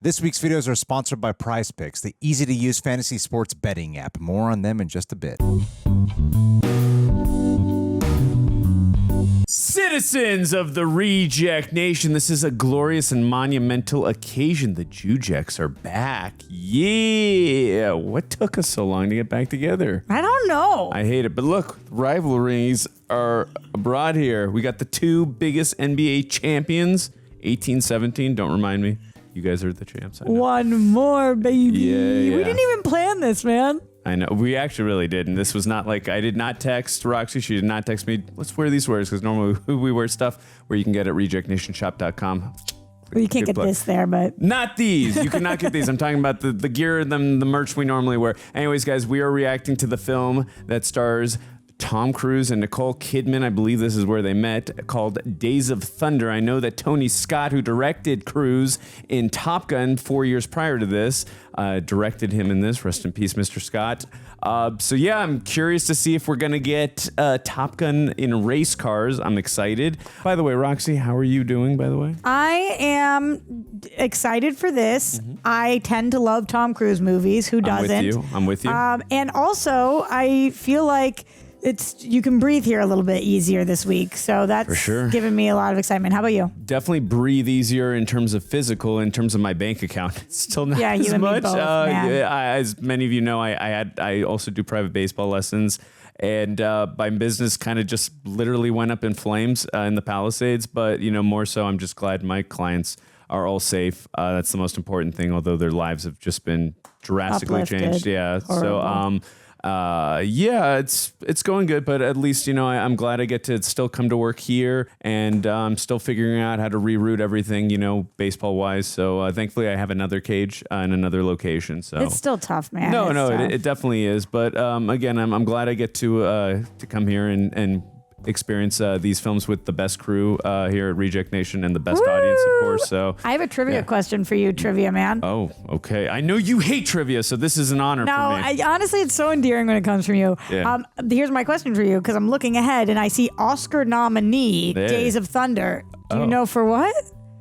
This week's videos are sponsored by Prize Picks, the easy-to-use fantasy sports betting app. More on them in just a bit. Citizens of the Reject Nation, this is a glorious and monumental occasion. The Jujecks are back. Yeah. What took us so long to get back together? I don't know. I hate it. But look, rivalries are abroad here. We got the two biggest NBA champions, 18-17. Don't remind me. You guys are the champs. One more, baby. Yeah. We didn't even plan this, man. I know. We actually really didn't. This was not like, I did not text Roxy. She did not text me, let's wear these words, because normally we wear stuff where you can get at rejectnation.shop.com. Well, you can't get this there, but... Not these. You cannot get these. I'm talking about the gear, the merch we normally wear. Anyways, guys, we are reacting to the film that stars Tom Cruise and Nicole Kidman. I believe this is where they met, called Days of Thunder. I know that Tony Scott, who directed Cruise in Top Gun 4 years prior to this, directed him in this. Rest in peace, Mr. Scott. So yeah, I'm curious to see if we're going to get Top Gun in race cars. I'm excited. By the way, Roxy, how are you doing, by the way? I am excited for this. Mm-hmm. I tend to love Tom Cruise movies. Who doesn't? I'm with you. And also, I feel like you can breathe here a little bit easier this week. So that's for sure giving me a lot of excitement. How about you? Definitely breathe easier in terms of physical, in terms of my bank account. It's still not as much. As many of you know, I also do private baseball lessons. And my business kind of just literally went up in flames in the Palisades. But, more so, I'm just glad my clients are all safe. That's the most important thing, although their lives have just been drastically changed. Yeah. Horrible. So, it's going good, but at least, I'm glad I get to still come to work here, and I'm still figuring out how to reroute everything, baseball wise. So, thankfully I have another cage in another location. So it's still tough, man. It definitely is. But, again, I'm glad I get to come here and experience these films with the best crew here at Reject Nation and the best audience, of course. So I have a trivia question for you, trivia man. Oh, okay. I know you hate trivia, so this is an honor for me. Honestly, it's so endearing when it comes from you. Yeah. Here's my question for you, because I'm looking ahead and I see Oscar nominee Days of Thunder. Do you know for what?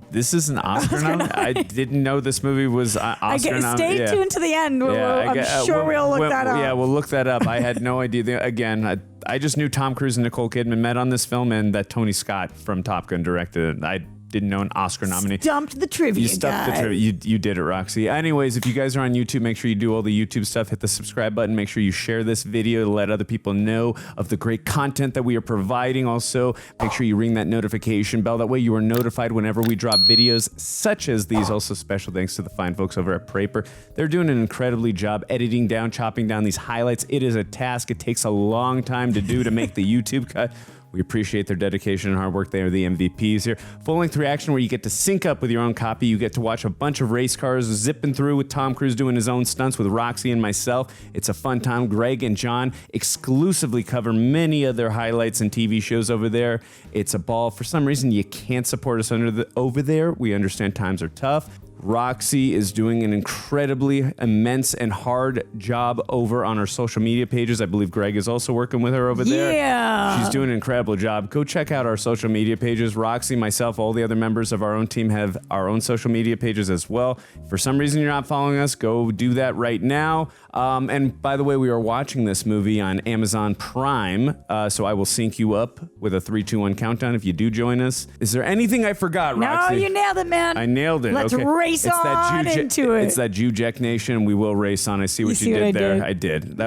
This is an Oscar nominee? I didn't know this movie was Oscar nominated. Stay tuned to the end. I'm sure we'll look that up. Yeah, we'll look that up. I had no idea. Again, I just knew Tom Cruise and Nicole Kidman met on this film, and that Tony Scott from Top Gun directed it. I didn't know an Oscar nominee. Stumped the trivia. You stumped the trivia. You did it, Roxy. Anyways, if you guys are on YouTube, make sure you do all the YouTube stuff. Hit the subscribe button. Make sure you share this video to let other people know of the great content that we are providing. Also, make sure you ring that notification bell. That way you are notified whenever we drop videos such as these. Also, special thanks to the fine folks over at Praper. They're doing an incredibly job editing down, chopping down these highlights. It is a task. It takes a long time to do to make the YouTube cut. We appreciate their dedication and hard work. They are the MVPs here. Full-length reaction where you get to sync up with your own copy. You get to watch a bunch of race cars zipping through with Tom Cruise doing his own stunts with Roxy and myself. It's a fun time. Greg and John exclusively cover many of their highlights and TV shows over there. It's a ball. For some reason, you can't support us over there. We understand times are tough. Roxy is doing an incredibly immense and hard job over on our social media pages. I believe Greg is also working with her over there. Yeah. She's doing an incredible job. Go check out our social media pages. Roxy, myself, all the other members of our own team have our own social media pages as well. If for some reason you're not following us, go do that right now. And by the way, we are watching this movie on Amazon Prime, so I will sync you up with a 3, 2, 1 countdown if you do join us. Is there anything I forgot, Roxy? No, you nailed it, man. I nailed it. Let's race on into it. It's that Juject Nation. We will race on. I see what you did there. I did.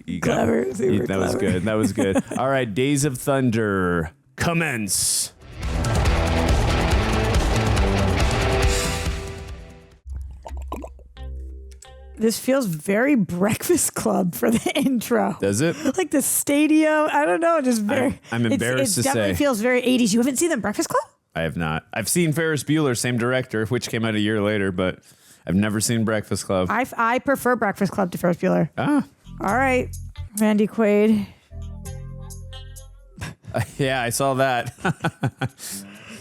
You clever. That was good. That was good. All right, Days of Thunder, commence. This feels very Breakfast Club for the intro. Does it? Like the stadium. I don't know. Just very. I'm embarrassed to say. It definitely feels very 80s. You haven't seen the Breakfast Club? I have not. I've seen Ferris Bueller, same director, which came out a year later, but I've never seen Breakfast Club. I prefer Breakfast Club to Ferris Bueller. Ah. All right. Randy Quaid. Yeah, I saw that.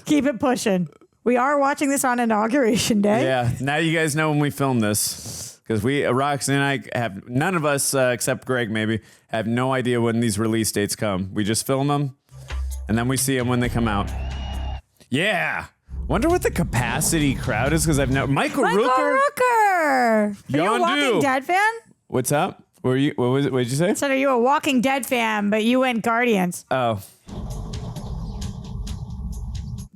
Keep it pushing. We are watching this on Inauguration Day. Yeah. Now you guys know when we film this. Because Roxy and I have, none of us, except Greg maybe, have no idea when these release dates come. We just film them, and then we see them when they come out. Yeah! Wonder what the capacity crowd is because I've never. Michael Rooker. Are you a Walking Yondu. Dead fan? What's up? What did you say? So are you a Walking Dead fan, but you went Guardians? Oh,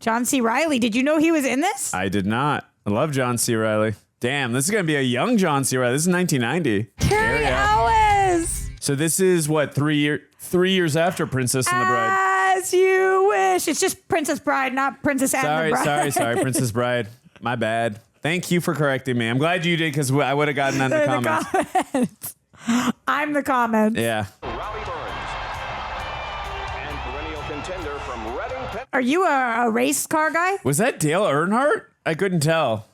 John C. Reilly, did you know he was in this? I did not. I love John C. Reilly. Damn, this is gonna be a young John C. Reilly. This is 1990. Cary Elwes. So this is what 3 years after Princess and the Bride. As you wish. It's just Princess Bride, not Princess and the Bride. Sorry, Princess Bride. My bad. Thank you for correcting me. I'm glad you did because I would have gotten that in the comments. I'm the comment. Yeah. Rowdy Burns and perennial contender from Reading. Are you a race car guy? Was that Dale Earnhardt? I couldn't tell.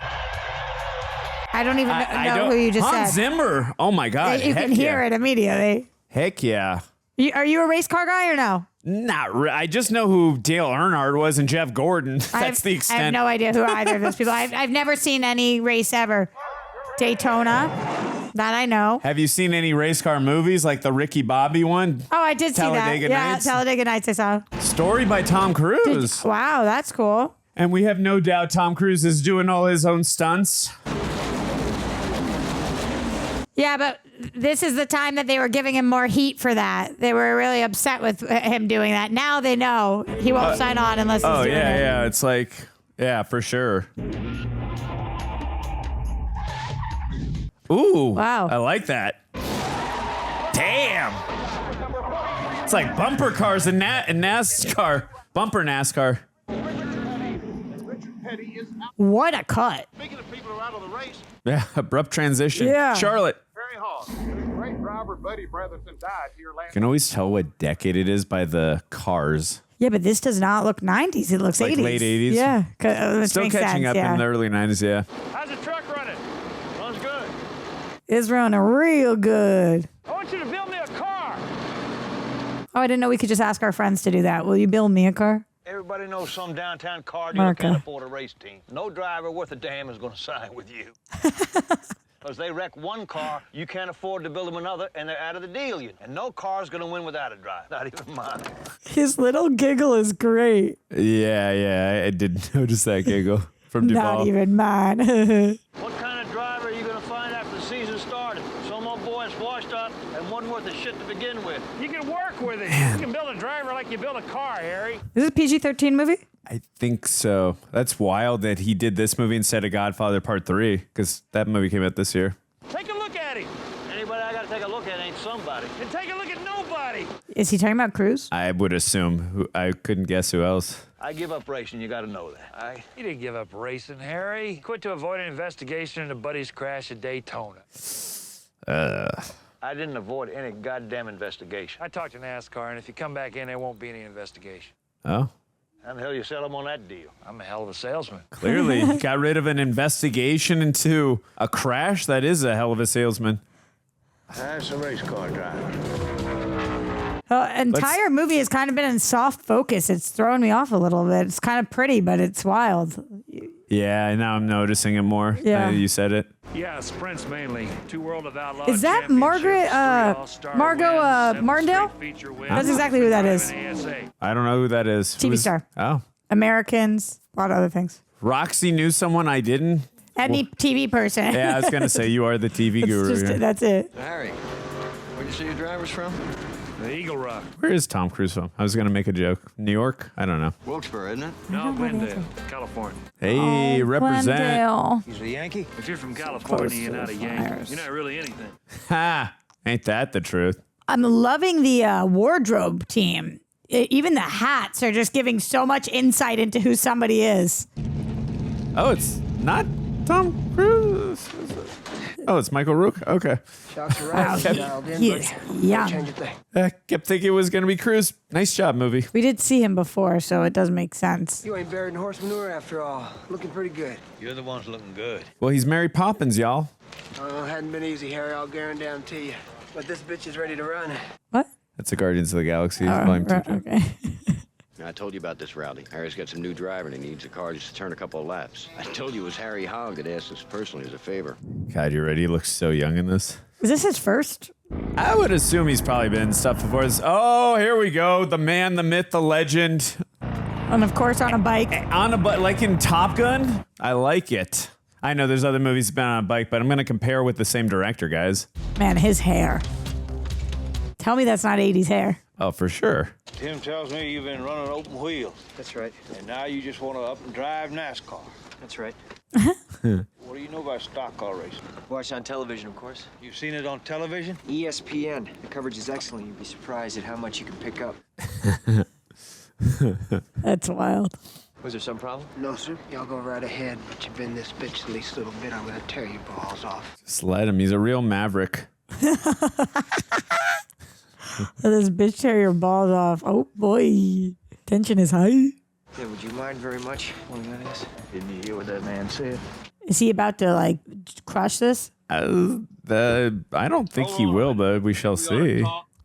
I don't even know who you just Hans said. Zimmer. Oh my God. You can hear it immediately. Heck yeah. Are you a race car guy or no? Not I just know who Dale Earnhardt was and Jeff Gordon. That's the extent. I have no idea who either of those people. I've never seen any race ever. Daytona, that I know. Have you seen any race car movies like the Ricky Bobby one? Oh, I did see that. Talladega Nights? Yeah, Talladega Nights I saw. Story by Tom Cruise. Wow, that's cool. And we have no doubt Tom Cruise is doing all his own stunts. Yeah, but this is the time that they were giving him more heat for that. They were really upset with him doing that. Now they know he won't sign on unless he's doing it. Yeah. It's like, yeah, for sure. Ooh. Wow. I like that. Damn. It's like bumper cars in NASCAR. Bumper NASCAR. What a cut. Speaking of people who are out of the race, Yeah, abrupt transition. Yeah. Charlotte. Harry Hogge, great driver Buddy Bretherton died here last. You can always tell what decade it is by the cars. Yeah, but this does not look 90s. It looks Like 80s. late 80s? Yeah. Still catching up in the early 90s, yeah. How's the truck running? Runs good. It's running real good. I want you to build me a car. Oh, I didn't know we could just ask our friends to do that. Will you build me a car? Everybody knows some downtown car dealer Marco. can't afford a race team. No driver worth a damn is going to sign with you. Because they wreck one car, you can't afford to build them another, and they're out of the deal. And no car's going to win without a driver. Not even mine. His little giggle is great. Yeah, I did notice that giggle from Duvall. Not even mine. What kind of driver are you going to find after the season started? Some old boy that's washed up and wasn't worth a shit to begin with. You can work with it. You can build a driver like you build a car, Harry. Is this a PG-13 movie? I think so. That's wild that he did this movie instead of Godfather Part 3, because that movie came out this year. Take a look at him. Anybody I got to take a look at ain't somebody. And take a look at nobody. Is he talking about Cruise? I would assume. I couldn't guess who else. I give up racing, you got to know that. You didn't give up racing, Harry. Quit to avoid an investigation into Buddy's crash at Daytona. I didn't avoid any goddamn investigation. I talked to NASCAR, and if you come back in, there won't be any investigation. Oh, How the hell you sell them on that deal? I'm a hell of a salesman. clearly. Got rid of an investigation into a crash. That is a hell of a salesman. That's a race car driver. The entire movie has kind of been in soft focus. It's throwing me off a little bit. It's kind of pretty, but it's wild. Yeah, now I'm noticing it more. Yeah. Now that you said it. Yeah, sprints mainly. 2 World of Outlaws. Is that Margaret, Martindale? That's exactly who that is. I don't know who that is. TV star. Oh. Americans, a lot of other things. Roxy knew someone I didn't. Any TV person. Yeah, I was going to say you are the TV guru. here. That's it. Harry, where'd you see your drivers from? The Eagle Rock. Where is Tom Cruise from? I was going to make a joke. New York? I don't know. Wilkes-Barre, isn't it? No, Glendale, California. Hey, represent. Glendale. He's a Yankee? If you're from California, you're not a Yankee. You're not really anything. Ha! Ain't that the truth? I'm loving the wardrobe team. Even the hats are just giving so much insight into who somebody is. Oh, it's not Tom Cruise. Oh, it's Michael Rook? Okay. Shocks are Wow, right. he is young. Change a thing. I kept thinking it was going to be Cruise. Nice job, movie. We did see him before, so it does make sense. You ain't buried in horse manure after all. Looking pretty good. You're the ones looking good. Well, he's Mary Poppins, y'all. Oh, hadn't been easy, Harry. I'll guarantee you. But this bitch is ready to run. What? That's the Guardians of the Galaxy. Volume 2. Okay. I told you about this, Rowdy. Harry's got some new driver and he needs a car just to turn a couple of laps. I told you it was Harry Hogge that asked us personally as a favor. God, you ready? He looks so young in this. Is this his first? I would assume he's probably been in stuff before this. Oh, here we go. The man, the myth, the legend. And of course on a bike. On a bike, like in Top Gun? I like it. I know there's other movies been on a bike, but I'm going to compare with the same director, guys. Man, his hair. Tell me that's not 80s hair. Oh, for sure. Tim tells me you've been running open wheels. That's right. And now you just want to up and drive NASCAR. That's right. What do you know about stock car racing? Watch on television, of course. You've seen it on television? ESPN. The coverage is excellent. You'd be surprised at how much you can pick up. That's wild. Was there some problem? No, sir. Y'all go right ahead, but you bend this bitch the least little bit, I'm gonna tear your balls off. Just let him. He's a real maverick. This bitch tear your balls off. Oh, boy. Tension is high. Yeah, would you mind very much while we on this? Didn't you hear what that man said? Is he about to, like, crush this? I don't think he will, but we shall see.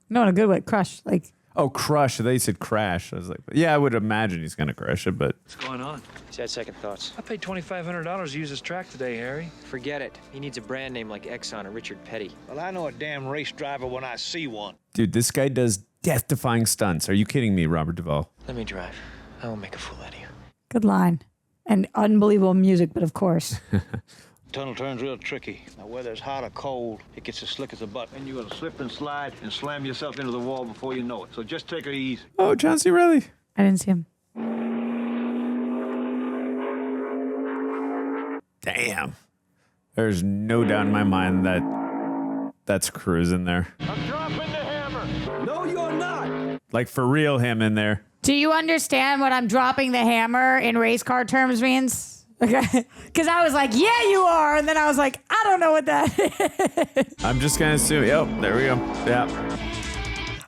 No, in a good way. Crush. Like, Oh, crush. They said crash. I was like, yeah, I would imagine he's going to crash it, but... What's going on? He's had second thoughts. I paid $2,500 to use his track today, Harry. Forget it. He needs a brand name like Exxon or Richard Petty. Well, I know a damn race driver when I see one. Dude, this guy does death-defying stunts. Are you kidding me, Robert Duvall? Let me drive. I will make a fool out of you. good line. And unbelievable music, but of course. Tunnel turns real tricky. Now, whether it's hot or cold, it gets as slick as a butt. And you're going to slip and slide and slam yourself into the wall before you know it. So just take it easy. Oh, John C. Reilly. I didn't see him. Damn. There's no doubt in my mind that that's Cruz in there. I'm dropping the hammer. No, you're not. Like, for real, him in there. Do you understand what I'm dropping the hammer in race car terms means? Okay. Because I was like, yeah, you are. And then I was like, I don't know what that is. I'm just going to assume. Yep, there we go. Yeah.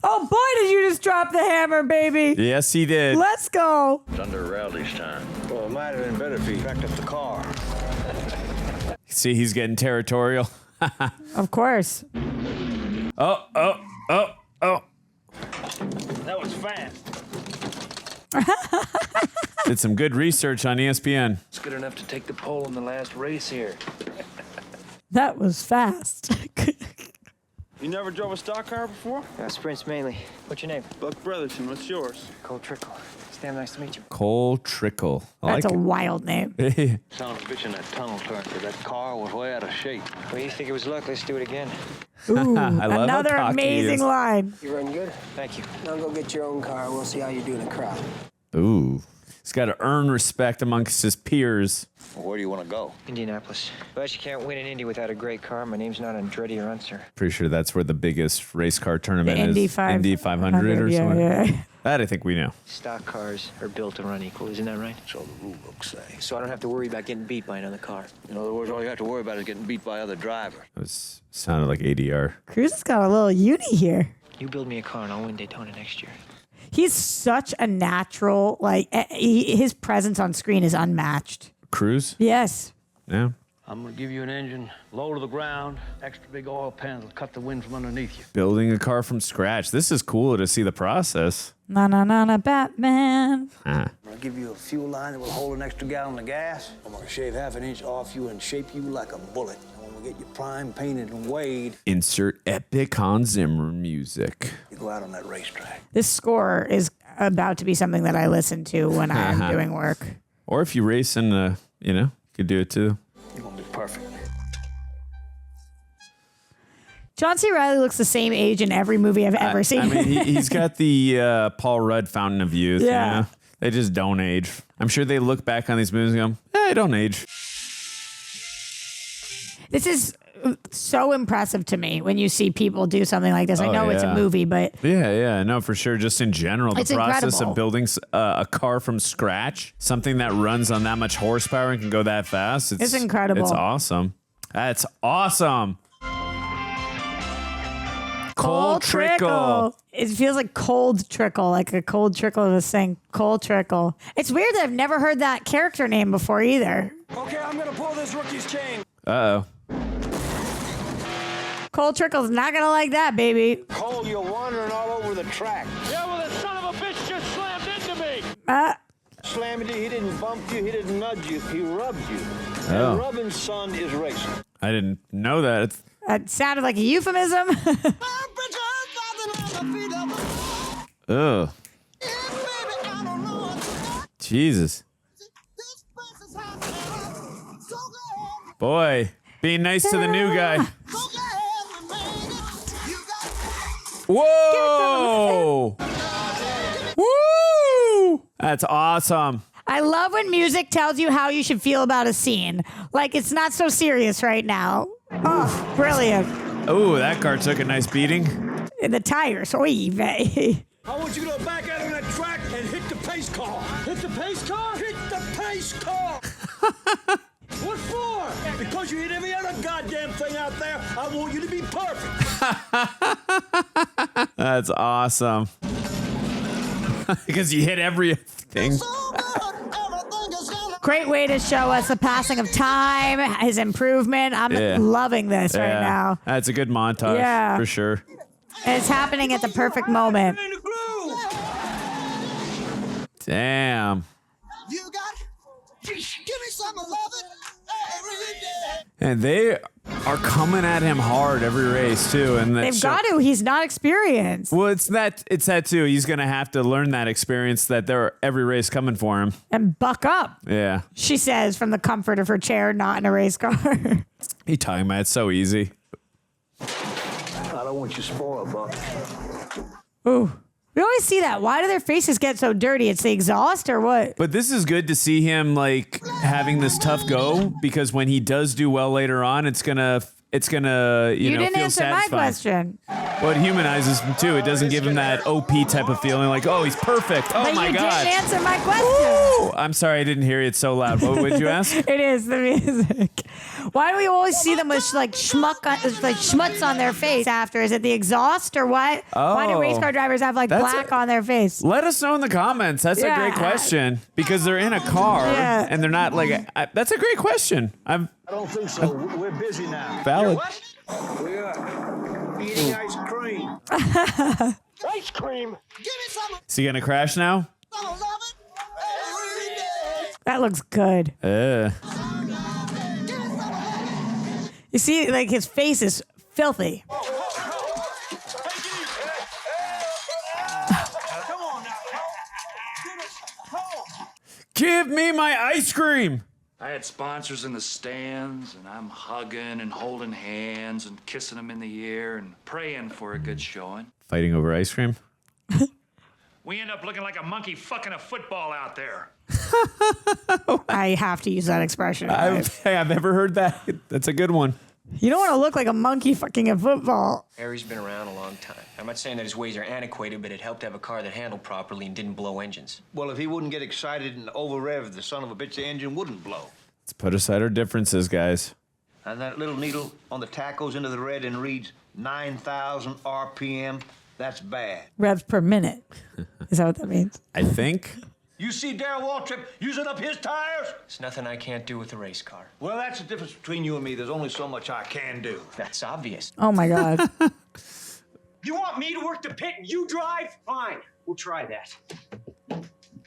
Oh, boy, did you just drop the hammer, baby. Yes, he did. Let's go. It's under Rowdy's time. Well, it might have been better if he tracked up the car. See, he's getting territorial. Of course. Oh. That was fast. Did some good research on ESPN. It's good enough to take the pole in the last race here. That was fast. You never drove a stock car before? Sprints mainly. What's your name? Buck Brotherton, what's yours? Cole Trickle. It's damn nice to meet you. Cole Trickle. That's a wild name. Son of a bitch in that tunnel turn, because that car was way out of shape. Well, you think it was luck? Let's do it again. Ooh, I love how another cocky he amazing is. line. You run good? Thank you. Now go get your own car. We'll see how you do in the crowd. Ooh. He's got to earn respect amongst his peers. Well, where do you want to go? Indianapolis. But you can't win in Indy without a great car. My name's not Andretti or Unser. Pretty sure that's where the biggest race car tournament The Indy is. Indy 500 or something. Yeah. That I think we know. Stock cars are built to run equal, isn't that right? So the rule books say. So I don't have to worry about getting beat by another car. In other words, all you have to worry about is getting beat by other drivers. It sounded like ADR. Cruz has got a little uni here. You build me a car and I'll win Daytona next year. He's such a natural, like, his presence on screen is unmatched. Cruz? Yes. Yeah. I'm going to give you an engine, low to the ground, extra big oil pans will cut the wind from underneath you. Building a car from scratch. This is cool to see the process. Na Batman. I'm going to give you a fuel line that will hold an extra gallon of gas. I'm going to shave half an inch off you and shape you like a bullet. And when we get you primed, painted, and weighed, Insert epic Hans Zimmer music. you go out on that racetrack. This score is about to be something that I listen to when I'm doing work. Or if you race in, could do it too. You're going to be perfect. John C. Reilly looks the same age in every movie I've ever seen. I mean, he's got the Paul Rudd Fountain of Youth. Yeah. You know? They just don't age. I'm sure they look back on these movies and go, I don't age. This is so impressive to me when you see people do something like this. I know it's a movie, but Yeah, no, for sure. Just in general, It's the process incredible. of building a car from scratch, something that runs on that much horsepower and can go that fast. It's incredible. It's awesome. That's awesome. Cole Trickle. It feels like cold trickle, like a cold trickle of this thing. Cole Trickle. It's weird that I've never heard that character name before either. Okay, I'm gonna pull this rookie's chain. Uh-oh. Cole Trickle's not gonna like that, baby. Cole, you're wandering all over the track. Yeah, well, the son of a bitch just slammed into me. Slam into you, he didn't bump you, he didn't nudge you, he rubbed you. Oh. And rubbing, son, is racing. I didn't know that. That sounded like a euphemism. Ugh. Jesus. Boy, being nice to the new guy. Whoa! Woo! That's awesome. I love when music tells you how you should feel about a scene. Like, it's not so serious right now. Oh, brilliant. Oh, that car took a nice beating. And the tires. Oy vey. I want you to go back out on that track and hit the pace car. Hit the pace car? Hit the pace car. What for? Because you hit every other goddamn thing out there. I want you to be perfect. That's awesome. Because you hit everything. Great way to show us the passing of time, his improvement. I'm loving this right now. That's a good montage for sure. And it's happening at the perfect moment. Damn. You got give me some of it every day. And they are coming at him hard every race too, and They've got to. He's not experienced. Well, it's that too. He's gonna have to learn that experience that they're every race coming for him. And buck up. Yeah. She says from the comfort of her chair, not in a race car. He talking about it's so easy. I don't want you spoiled, Buck. Ooh. We always see that. Why do their faces get so dirty? It's the exhaust or what? But this is good to see him like having this tough go, because when he does do well later on, it's gonna you know, didn't feel answer satisfying. my question. Well, it humanizes him too. It doesn't give him that OP type of feeling like, oh, he's perfect. Oh But my you god. didn't answer my question. Woo! I'm sorry, I didn't hear you. It's so loud. What would you ask? It is the music. Why do we always see them with like schmutz on their face after? Is it the exhaust or what? Why do race car drivers have like black on their face? Let us know in the comments. That's a great question, because they're in a car and they're not like. That's a great question. I don't think so. We're busy now. Valid. What? We are eating ice cream. Ice cream? Give me some Is he gonna crash now? of it every day. That looks good. You see, like his face is filthy. Give me my ice cream. I had sponsors in the stands, and I'm hugging and holding hands and kissing them in the ear and praying for a good showing. Fighting over ice cream. We end up looking like a monkey fucking a football out there. I have to use that expression. I've never heard that. That's a good one. You don't want to look like a monkey fucking a football. Harry's been around a long time. I'm not saying that his ways are antiquated, but it helped to have a car that handled properly and didn't blow engines. Well, if he wouldn't get excited and over-rev, the son of a bitch, the engine wouldn't blow. Let's put aside our differences, guys. And that little needle on the tack goes into the red and reads 9,000 RPM. That's bad. Revs per minute. Is that what that means? I think. You see Darryl Waltrip using up his tires? It's nothing I can't do with a race car. Well, that's the difference between you and me. There's only so much I can do. That's obvious. Oh my God. You want me to work the pit and you drive? Fine, we'll try that.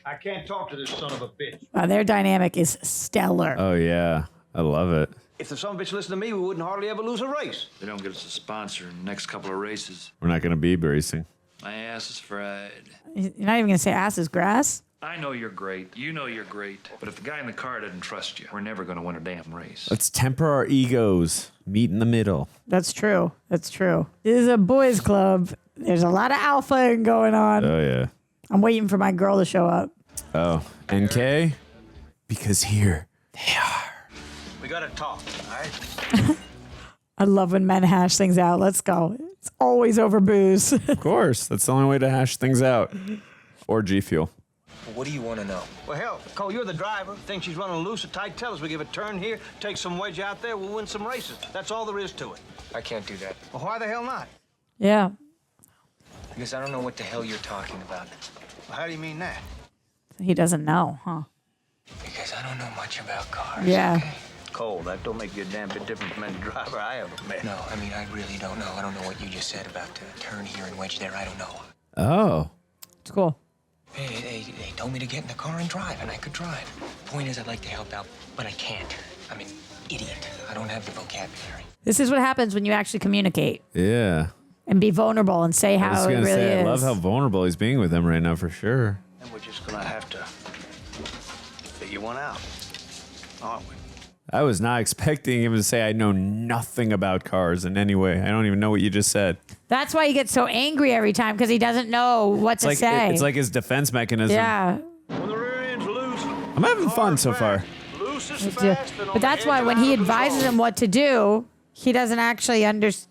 I can't talk to this son of a bitch. Wow, their dynamic is stellar. Oh yeah, I love it. If the son of a bitch listened to me, we wouldn't hardly ever lose a race. They don't get us a sponsor in the next couple of races. We're not gonna be racing. My ass is fried. You're not even going to say ass is grass? I know you're great. You know you're great. But if the guy in the car doesn't trust you, we're never going to win a damn race. Let's temper our egos. Meet in the middle. That's true. That's true. This is a boys' club. There's a lot of alpha going on. Oh yeah. I'm waiting for my girl to show up. Oh, NK? Because here they are. We got to talk, all right? I love when men hash things out. Let's go. It's always over booze. Of course. That's the only way to hash things out. Or G Fuel. What do you want to know? Well, hell, Cole, you're the driver. Think she's running loose or tight? Tell us. We give a turn here, take some wedge out there, we'll win some races. That's all there is to it. I can't do that. Well, why the hell not? Yeah. Because I don't know what the hell you're talking about. Well, how do you mean that? He doesn't know, huh? Because I don't know much about cars. Yeah. Okay? Cole, that don't make you a damn bit different from any driver I ever met. No, I mean, I really don't know. I don't know what you just said about the turn here and wedge there. I don't know. Oh. It's cool. They told me to get in the car and drive, and I could drive. Point is, I'd like to help out, but I can't. I'm an idiot. I don't have the vocabulary. This is what happens when you actually communicate Yeah. and be vulnerable and say I how was it gonna really say, is. I love how vulnerable he's being with them right now for sure. And we're just gonna have to figure one out, aren't we? I was not expecting him to say I know nothing about cars in any way. I don't even know what you just said. That's why he gets so angry every time, because he doesn't know what to say. It's like his defense mechanism. Yeah. When the rear end's loose, I'm having fun so far. loose is fast, and on But that's the why edge when of he out of advises control. him what to do, he doesn't actually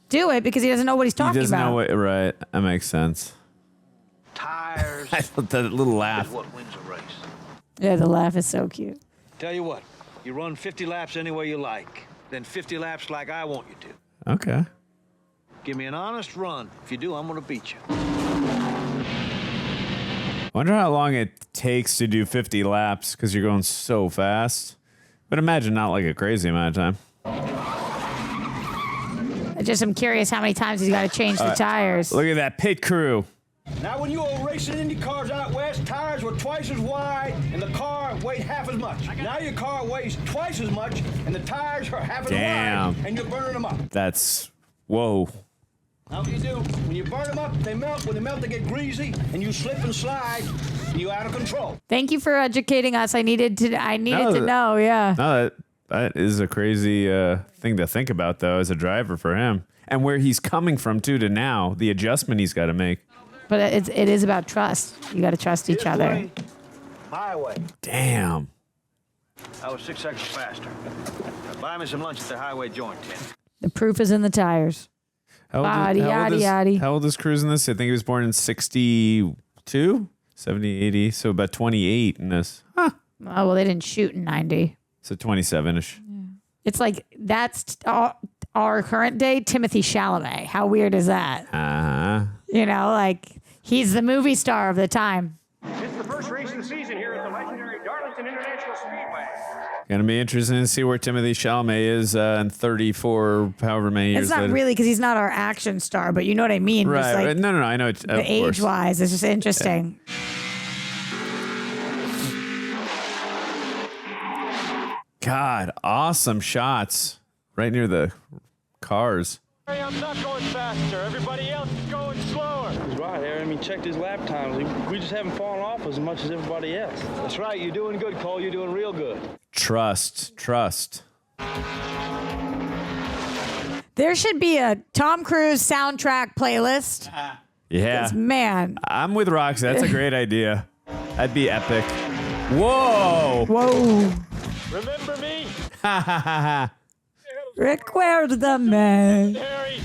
do it because he doesn't know what he's He talking doesn't about. know what, right. That makes sense. Tires That little laugh. is what wins a race. Yeah, the laugh is so cute. Tell you what, you run 50 laps any way you like, then 50 laps like I want you to. Okay. Give me an honest run. If you do, I'm gonna beat you. Wonder how long it takes to do 50 laps because you're going so fast. But imagine not like a crazy amount of time. I'm curious how many times he's got to change the tires. Look at that pit crew. Now, when you were racing Indy cars out west, tires were twice as wide and the car weighed half as much. Now your car weighs twice as much and the tires are half as Damn. wide and you're burning them up. That's, whoa. Now what you do, when you burn them up, they melt. When they melt, they get greasy and you slip and slide and you're out of control. Thank you for educating us. I needed to know, yeah. No, that is a crazy thing to think about, though, as a driver for him. And where he's coming from, too, to now, the adjustment he's got to make. But it is about trust. You got to trust each other. Way, my way. Damn. I was 6 seconds faster. Now buy me some lunch at the highway joint, Tim. The proof is in the tires. How old is Cruz in this? I think he was born in 62, 70, 80. So about 28 in this. Huh. Oh, well, they didn't shoot in 90. So 27-ish. It's like that's our current day Timothy Chalamet. How weird is that? Uh-huh. You know, like he's the movie star of the time. It's the first race of the season here at the legendary Darlington International Speedway. Gonna be interesting to see where Timothy Chalamet is in 34, however many years It's not later. really because he's not our action star, but you know what I mean. Right. Just like Right. No, I know. the age-wise, it's just interesting. God, awesome shots right near the cars. I'm not going faster. Everybody else is going slower. He's right, Harry. I mean, check his lap times. We just haven't fallen off as much as everybody else. That's right. You're doing good, Cole. You're doing real good. Trust. There should be a Tom Cruise soundtrack playlist. Yeah. 'Cause, man. I'm with Roxy. That's a great idea. That'd be epic. Whoa. Remember me? Ha ha ha ha. Record the man. Harry,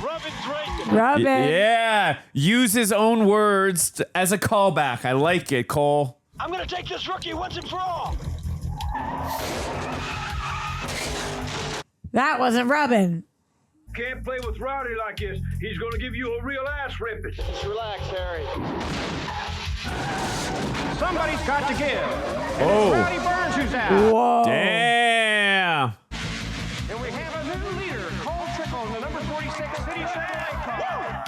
Robin's racing. Robin. Yeah. Use his own words as a callback. I like it, Cole. I'm going to take this rookie once and for all. That wasn't Robin. Can't play with Rowdy like this. He's gonna give you a real ass ripping. Just relax, Harry. Somebody's got to give. Oh. Rowdy Burns who's out. Whoa. Damn. And we have a new leader, Cole Trickle, in the number 46 City Chevrolet car.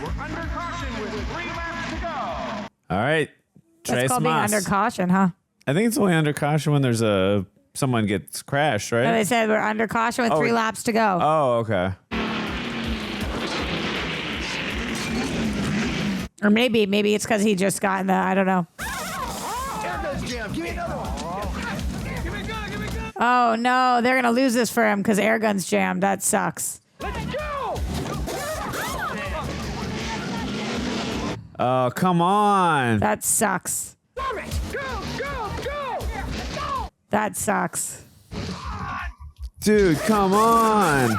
We're under caution with 3 laps to go. All right. That's Tres called being más. under caution, huh? I think it's only under caution when there's someone gets crashed, right? No, they said we're under caution with 3 laps to go. Oh, okay. Or maybe it's because he just got in the, I don't know. There goes Jim. Give me another one. Give me a gun. Give me a gun. Oh, no. They're going to lose this for him because air gun's jammed. That sucks. Let's go. Oh, come on. That sucks. Go, go, go, go. That sucks. Dude, come on.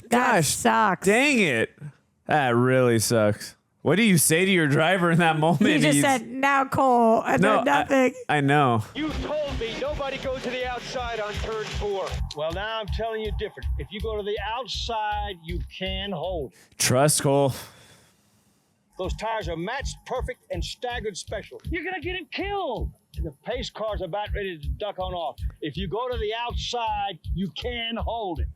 That sucks. Dang it. That really sucks. What do you say to your driver in that moment? He just said, now Cole. And then nothing. I know. You told me nobody goes to the outside on turn 4. Well, now I'm telling you different. If you go to the outside, you can hold. Trust, Cole. Those tires are matched perfect and staggered special. You're going to get him killed. The pace car's about ready to duck on off. If you go to the outside, you can hold it.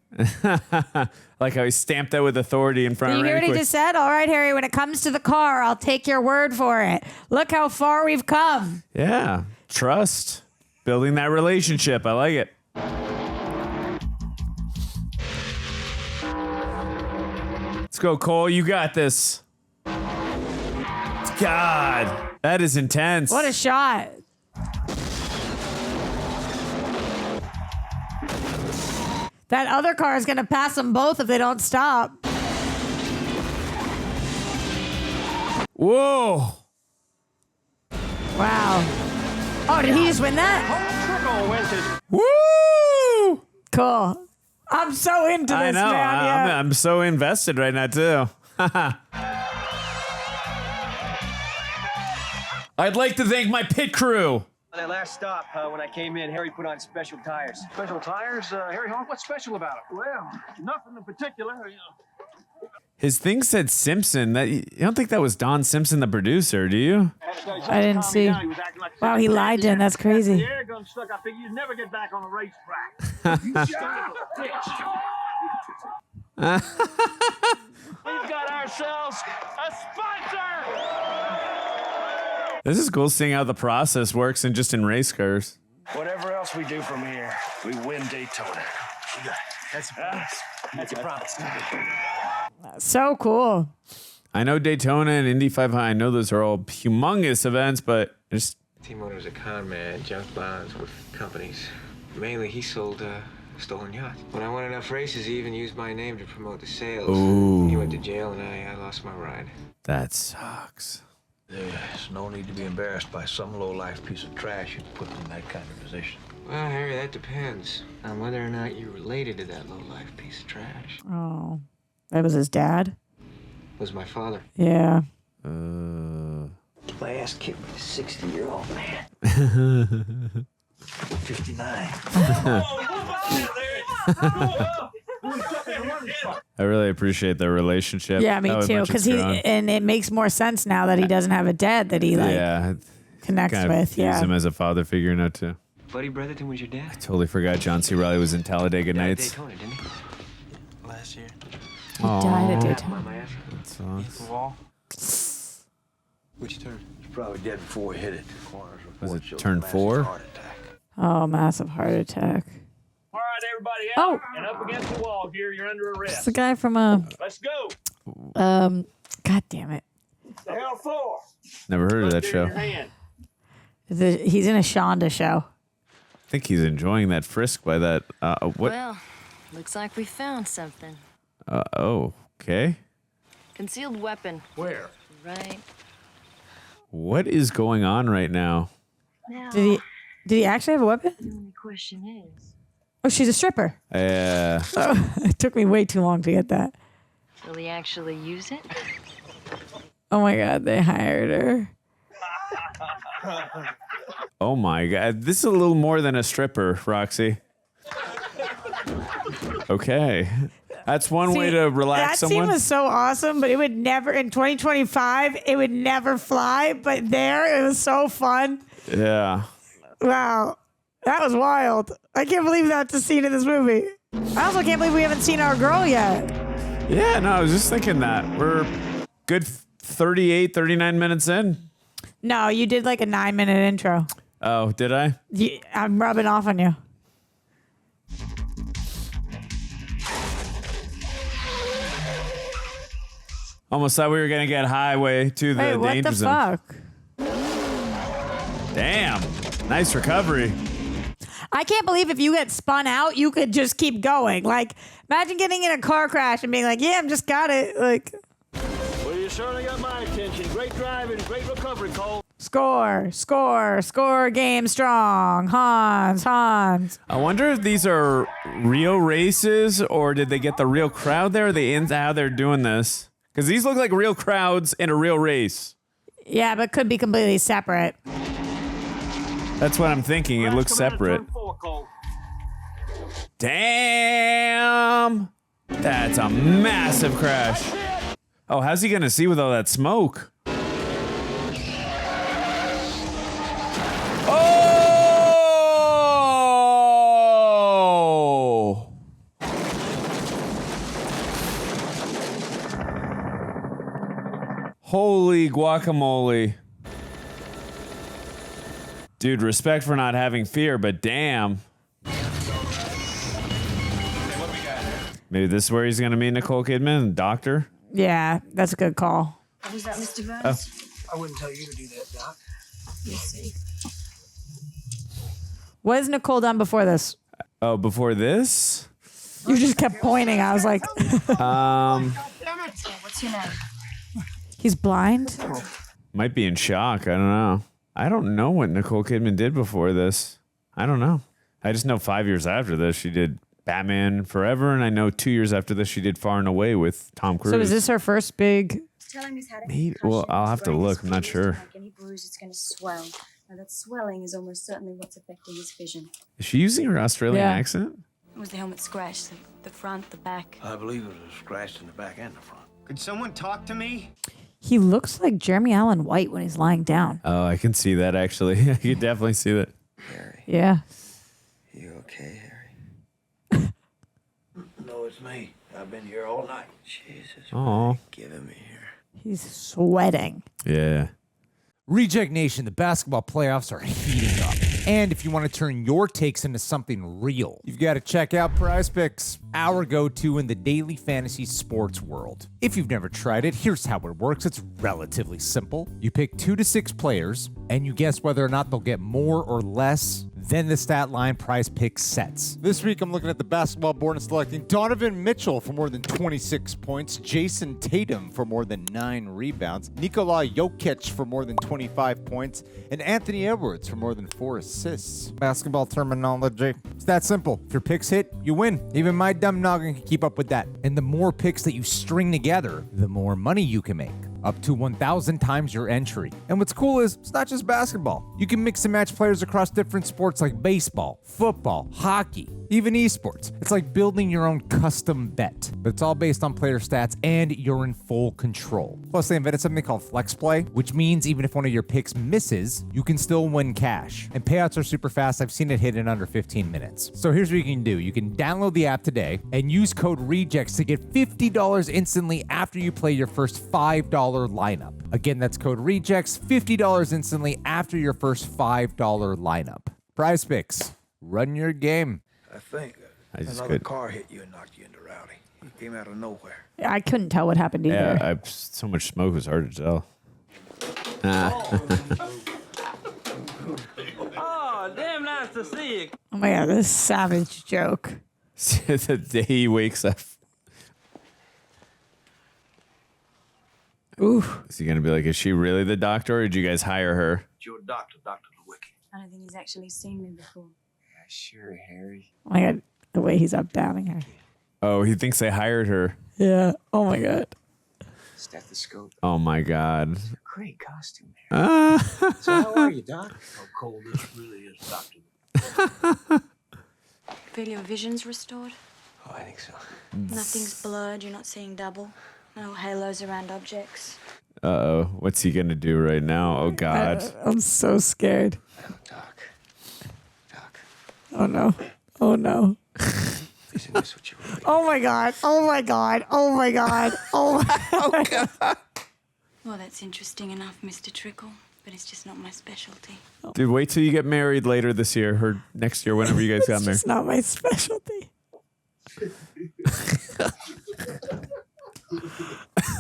Like how he stamped that with authority in front You of hear what he Randy. just said? All right, Harry, when it comes to the car, I'll take your word for it. Look how far we've come. Yeah. Trust. Building that relationship. I like it. Let's go, Cole. You got this. Let's God, that is intense. What a shot. That other car is going to pass them both if they don't stop. Whoa. Wow. Oh, did he just win that? Trickle wins it. Woo! Cool. I'm so into this, I know. man. Yeah. I'm so invested right now, too. I'd like to thank my pit crew. On that last stop, when I came in, Harry put on special tires. Special tires? Harry Hogge, what's special about it? Well, nothing in particular. You know. His thing said Simpson. That you don't think that was Don Simpson, the producer, do you? I didn't see. Wow, he lied to him. That's crazy. The air gun stuck. I figured you'd never get back on the racetrack. You son of a bitch. We've got ourselves a sponsor. This is cool seeing how the process works and just in race cars. Whatever else we do from here, we win Daytona. That's a promise. That's a promise. So cool. I know Daytona and Indy 500. I know those are all humongous events, but just T-Motor was a con man, junk bonds with companies. Mainly, he sold stolen yachts. When I won enough races, he even used my name to promote the sales. Ooh. He went to jail, and I lost my ride. That sucks. There's no need to be embarrassed by some low-life piece of trash you put in that kind of position. Well, Harry, that depends on whether or not you're related to that low-life piece of trash. Oh, that was his dad? Was my father. Yeah. My ass kicked by a 60-year-old man. 59. I really appreciate their relationship. Yeah, me too. Because and it makes more sense now that he doesn't have a dad that he connects kind of with. use Yeah. him as a father figure now too. Buddy Brotherton was your dad? I totally forgot John C. Reilly was in Talladega Nights. Daytona, didn't he? Last year. He died at Daytona. That sucks. Duvall? Which turn? He's probably dead before he hit it. Was it turn 4? Oh, massive heart attack. All right, everybody out Oh. and up against the wall here. You're under It's arrest. the guy from Let's go. God damn it. The hell for? Never heard of that Put it in show. your hand. He's in a Shonda show. I think he's enjoying that frisk by that. What? Well, looks like we found something. Oh, okay. Concealed weapon. Where? Right. What is going on right now? Now, Did he actually have a weapon? the only question is, Oh, she's a stripper. Yeah. Oh, it took me way too long to get that. will he actually use it? Oh my God, they hired her. Oh my God. This is a little more than a stripper, Roxy. Okay. That's one way to relax that someone. scene was so awesome, but it would never, in 2025, it would never fly. But there, it was so fun. Yeah. Wow. That was wild. I can't believe that's a scene in this movie. I also can't believe we haven't seen our girl yet. Yeah, no, I was just thinking that. We're good 38, 39 minutes in. No, you did like a 9-minute intro. Oh, did I? I'm rubbing off on you. Almost thought we were going to get highway to the Wait, what danger the zone. fuck? Damn. Nice recovery. I can't believe if you get spun out, you could just keep going. Like, imagine getting in a car crash and being like, yeah, I'm just got it. Like, Well, you certainly got my attention. Great driving, great recovery, Cole. score, game strong. Hans. I wonder if these are real races or did they get the real crowd there? Or they into how they're doing this? Because these look like real crowds in a real race. Yeah, but could be completely separate. That's what I'm thinking. It looks separate. Damn. That's a massive crash. Oh, how's he going to see with all that smoke? Oh! Holy guacamole. Dude, respect for not having fear, but damn. Maybe this is where he's going to meet Nicole Kidman, doctor. Yeah, that's a good call. Was that Mr. Burns? I wouldn't tell you to do that, Doc. You see. What has Nicole done before this? Oh, before this? You just kept pointing. I was like, What's your name? he's blind? Might be in shock. I don't know. I don't know what Nicole Kidman did before this. I don't know. I just know 5 years after this, she did Batman Forever, and I know 2 years after this, she did Far and Away with Tom Cruise. So is this her first big... Maybe, well, I'll have to look. I'm not sure. Any bruise, it's going to swell. Now, that swelling is almost certainly what's affecting his vision. Is she using her Australian accent? Was the helmet scratched? The front, the back? I believe it was scratched in the back and the front. Could someone talk to me? He looks like Jeremy Allen White when he's lying down. Oh, I can see that, actually. I can definitely see that. Harry. Yeah. You okay, Harry? No, it's me. I've been here all night. Jesus. Oh. Give him here. He's sweating. Yeah. Reject Nation, the basketball playoffs are heating up. And if you want to turn your takes into something real, you've got to check out Prize Picks, our go-to in the daily fantasy sports world. If you've never tried it, here's how it works. It's relatively simple. You pick 2 to 6 players, and you guess whether or not they'll get more or less than the stat line Prize Picks sets. This week, I'm looking at the basketball board and selecting Donovan Mitchell for more than 26 points, Jason Tatum for more than 9 rebounds, Nikola Jokic for more than 25 points, and Anthony Edwards for more than 4 assists. Basketball terminology. It's that simple. If your picks hit, you win. Even my dumb noggin can keep up with that. And the more picks that you string together, the more money you can make. Up to 1,000 times your entry. And what's cool is, it's not just basketball. You can mix and match players across different sports like baseball, football, hockey, even esports. It's like building your own custom bet, but it's all based on player stats and you're in full control. Plus, they invented something called Flex Play, which means even if one of your picks misses, you can still win cash. And payouts are super fast. I've seen it hit in under 15 minutes. So here's what you can do. You can download the app today and use code REJECTS to get $50 instantly after you play your first $5 lineup. Again, that's code REJECTS, $50 instantly after your first $5 lineup. Prize Picks. Run your game. I think just another car hit you and knocked you into Rowdy. He came out of nowhere. I couldn't tell what happened either. Yeah, so much smoke it was hard to tell. Oh, damn nice to see you. Oh my God, this savage joke. The day he wakes up. Ooh. Is he going to be like, is she really the doctor or did you guys hire her? You're a doctor, Dr. Lewicki. I don't think he's actually seen me before. Yeah, sure, Harry. Oh my God, the way he's up downing her. Oh, he thinks they hired her. Yeah. Oh my God. Stethoscope. Oh my God. Great costume, Harry. So how are you, Doc? How cold this really is, Doctor. Feel your vision's restored? Oh, I think so. Nothing's blurred, you're not seeing double. No halos around objects. Uh-oh. What's he going to do right now? Oh, God. I'm so scared. Doc. Oh no. Oh no. Isn't this what you were waiting? Oh my God. Oh my God. Oh my God. Oh my God. Well, that's interesting enough, Mr. Trickle, but it's just not my specialty. Dude, wait till you get married later this year or next year, whenever you guys got married. It's not my specialty.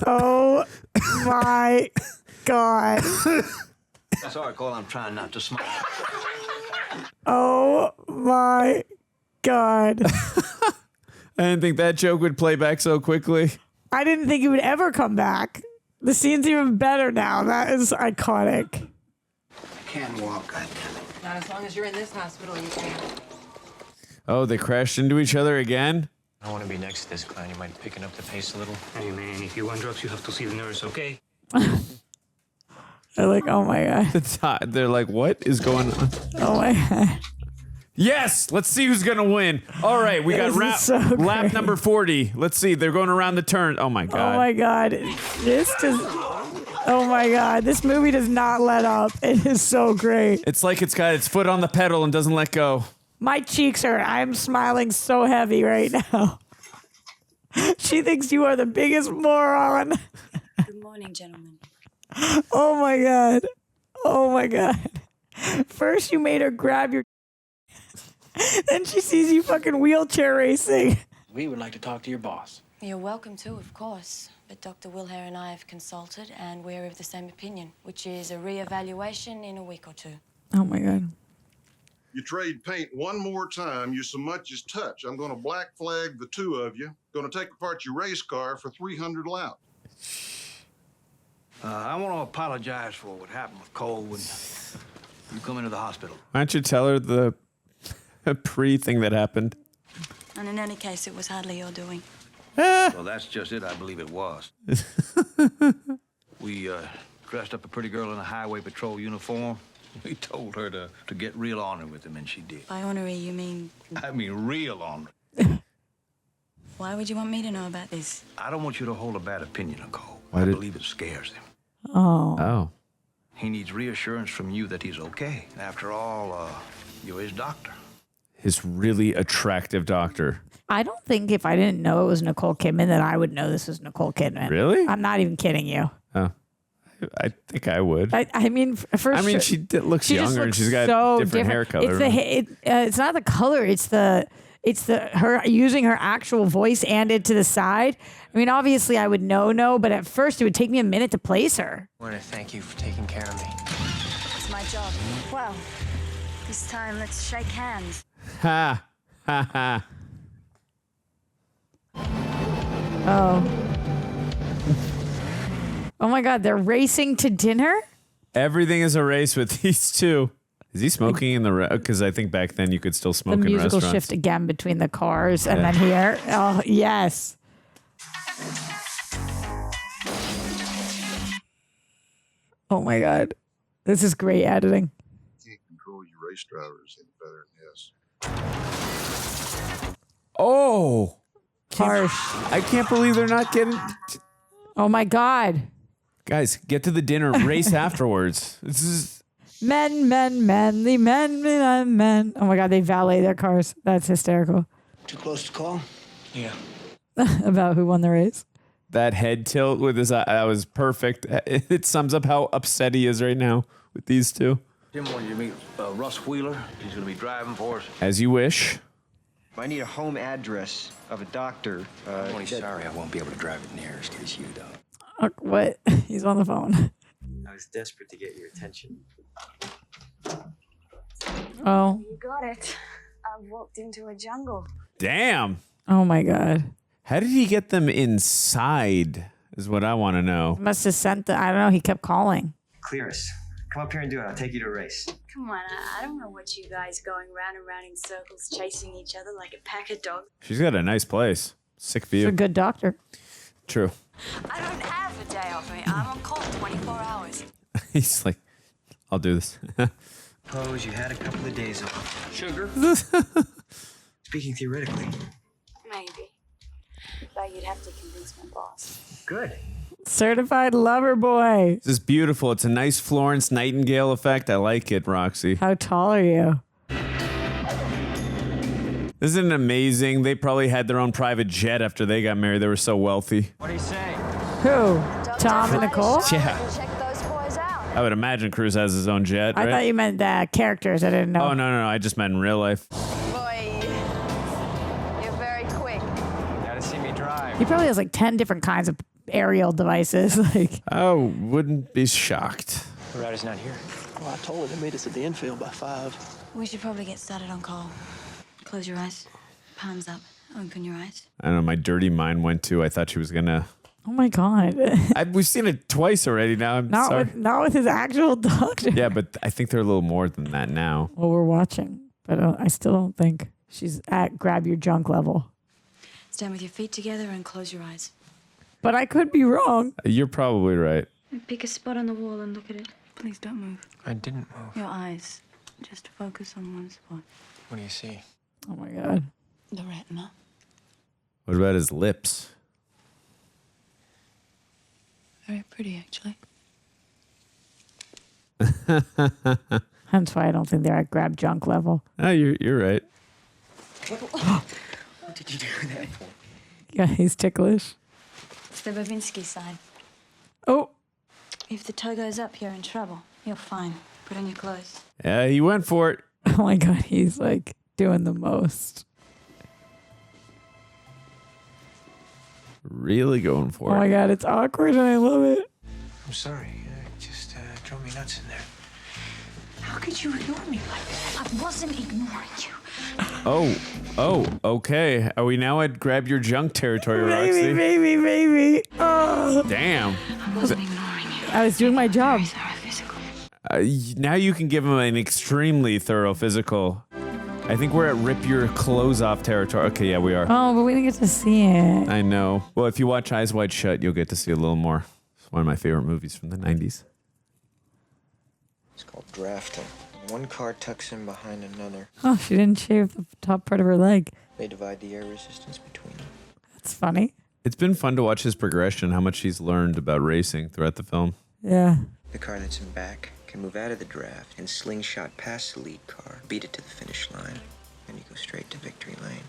Oh my God. Sorry, Cole, I'm trying not to smile. Oh my God. I didn't think that joke would play back so quickly. I didn't think he would ever come back. The scene's even better now. That is iconic. I can't walk, goddammit. Not as long as you're in this hospital, you can't. Oh, they crashed into each other again? I want to be next to this clown. You mind picking up the pace a little? Hey, man, if you want drugs, you have to see the nurse, okay? They're like, oh my God. They're like, what is going on? Oh my God. Yes, let's see who's going to win. All right, we got lap number 40. Let's see, they're going around the turn. Oh my God. Oh my God. This just, oh my God. This movie does not let up. It is so great. It's like it's got its foot on the pedal and doesn't let go. My cheeks hurt. I'm smiling so heavy right now. She thinks you are the biggest moron. Good morning, gentlemen. Oh my God. Oh my God. First you made her grab your then she sees you fucking wheelchair racing. We would like to talk to your boss. You're welcome to, of course. But Dr. Wilher and I have consulted, and we're of the same opinion, which is a re-evaluation in a week or two. Oh my God. You trade paint one more time, you so much as touch, I'm gonna black flag the two of you. Gonna take apart your race car for 300 loud. I want to apologize for what happened with Cole when you come into the hospital. Why don't you tell her the pre-thing that happened? And in any case, it was hardly your doing. Well, that's just it. I believe it was. We dressed up a pretty girl in a highway patrol uniform. We told her to get real ornery with him, and she did. By ornery, you mean... I mean real ornery. Why would you want me to know about this? I don't want you to hold a bad opinion of Cole. Why I did- believe it scares him. Oh. Oh. He needs reassurance from you that he's okay. After all, you're his doctor. His really attractive doctor. I don't think if I didn't know it was Nicole Kidman that I would know this was Nicole Kidman. Really? I'm not even kidding you. Oh. I think I would. I mean, for I mean, sure. she looks She just younger and looks she's got so different hair color. It's not the color. It's the her using her actual voice and it to the side. I mean, obviously I would know, but at first it would take me a minute to place her. I want to thank you for taking care of me. It's my job. Well, this time let's shake hands. Ha. Ha ha. Oh. Oh my God, they're racing to dinner? Everything is a race with these two. Is he smoking in the... Because I think back then you could still smoke The in musical restaurants. shift again between the cars and then here. Oh, yes. Oh my God. This is great editing. Can't control your race drivers any better than this. Oh. Harsh. I can't believe they're not getting... Oh my God. Guys, get to the dinner. Race afterwards. This is... Men. The men. Oh my God, they valet their cars. That's hysterical. Too close to call? Yeah. About who won the race. That head tilt with his eye, that was perfect. It sums up how upset he is right now with these two. Jim wanted you to meet Russ Wheeler. He's going to be driving for us. As you wish. I need a home address of a doctor. I'm only sorry I won't be able to drive it near as good as you, though. What? He's on the phone. I was desperate to get your attention. Oh. You got it. I walked into a jungle. Damn. Oh my God. How did he get them inside is what I want to know. Must have sent I don't know. He kept calling. Clearest. Come up here and do it. I'll take you to a race. Come on, I don't know what you guys going round and round in circles chasing each other like a pack of dogs. She's got a nice place. Sick She's view. a good doctor. True. I don't have a day off. I'm on call 24 hours. He's like, I'll do this. Suppose you had a couple of days off. Sugar? Speaking theoretically. Maybe. But you'd have to convince my boss. Good. Certified lover boy. This is beautiful. It's a nice Florence Nightingale effect. I like it, Roxy. How tall are you? Isn't it amazing? They probably had their own private jet after they got married. They were so wealthy. What do you say? Who? Tom and Nicole? Yeah. Check those boys out. I would imagine Cruz has his own jet, I right? thought you meant the characters. I didn't know. Oh, no. I just meant in real life. Boy, you're very quick. Gotta see me drive. He probably has like 10 different kinds of aerial devices. Like, I wouldn't be shocked. The rider's not here. Well, I told her to meet us at the infield by 5. We should probably get started on call. Close your eyes. Palms up. Open your eyes. I don't know. My dirty mind went to. I thought she was going to. oh my God. We've seen it twice already now. I'm sorry. Not with his actual doctor. Yeah, but I think they're a little more than that now. Well, we're watching, but I still don't think she's at grab your junk level. Stand with your feet together and close your eyes. But I could be wrong. You're probably right. Pick a spot on the wall and look at it. Please don't move. I didn't move. Your eyes. Just focus on one spot. What do you see? Oh my God. The retina. What about his lips? Very pretty, actually. Hence why I don't think they're at grab junk level. Oh, you're right. What did you do that for? Yeah, he's ticklish. It's the Babinski side. Oh. If the toe goes up, you're in trouble. You're fine. Put on your clothes. Yeah, he went for it. Oh my God, he's like doing the most. Really going for Oh it. my God, it's awkward and I love it. I'm sorry. It just drove me nuts in there. How could you ignore me like that? I wasn't ignoring you. Oh, okay. Are we now at grab your junk territory, Roxy? Baby. Oh. Damn. I wasn't ignoring you. I was doing my job. Now you can give him an extremely thorough physical. I think we're at rip your clothes off territory. Okay, yeah, we are. Oh, but we didn't get to see it. I know. Well, if you watch Eyes Wide Shut, you'll get to see a little more. It's one of my favorite movies from the 90s. It's called drafting. One car tucks in behind another. Oh, she didn't shave the top part of her leg. They divide the air resistance between them. That's funny. It's been fun to watch his progression, how much he's learned about racing throughout the film. Yeah. The car that's in back can move out of the draft and slingshot past the lead car, beat it to the finish line, and you go straight to victory lane.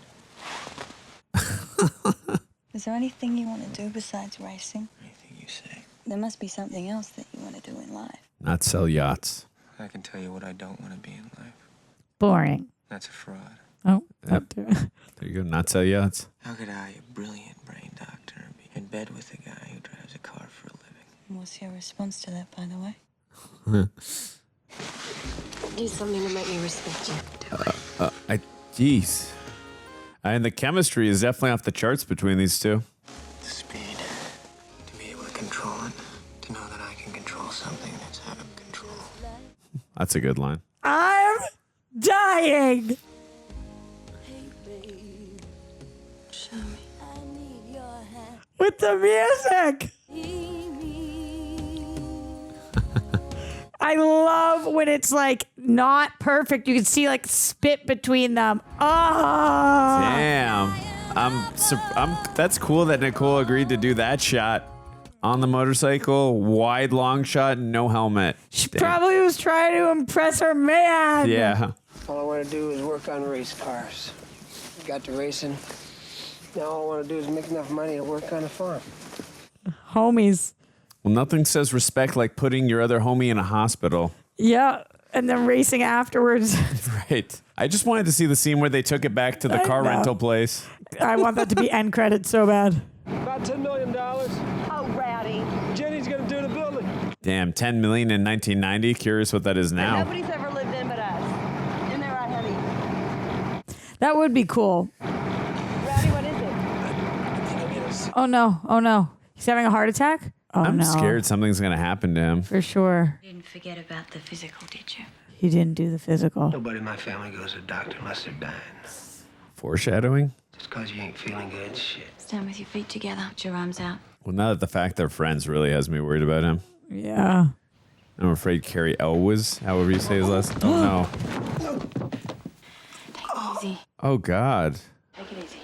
Is there anything you want to do besides racing? Anything you say. There must be something else that you want to do in life. Not sell yachts. I can tell you what I don't want to be in life. Boring. That's a fraud. Oh. Yep. There you go. Not sell yachts. How could I, a brilliant brain doctor, be in bed with a guy who drives a car for a living? What's your response to that, by the way? Do something to make me respect you. Jeez. And the chemistry is definitely off the charts between these two. The speed, to be able to control it, to know that I can control something that's out of control. That's a good line. I'm dying. With the music. I love when it's like not perfect. You can see like spit between them. Oh. Damn. That's cool that Nicole agreed to do that shot on the motorcycle, wide long shot, no helmet. She probably was trying to impress her man. Yeah. All I want to do is work on race cars. Got to racing. Now all I want to do is make enough money to work on a farm. Homies. Well, nothing says respect like putting your other homie in a hospital. Yeah. And then racing afterwards. Right. I just wanted to see the scene where they took it back to the car rental place. I want that to be end credits so bad. About $10 million. Oh, Rowdy. Jenny's gonna do the building. Damn, $10 million in 1990. Curious what that is now. Nobody's ever lived in but us. Isn't that right, honey? That would be cool. Rowdy, what is it? Oh no. He's having a heart attack? Oh, I'm no. scared something's going to happen to him. For sure. You didn't forget about the physical, did you? He didn't do the physical. Nobody in my family goes to the doctor unless they're dying. Foreshadowing? Just because you ain't feeling good, shit. Stand with your feet together. Put your arms out. Well, now that the fact they're friends really has me worried about him. Yeah. I'm afraid Cary Elwes, however you say his last name. Oh, no. Take it easy. Oh, God. Take it easy.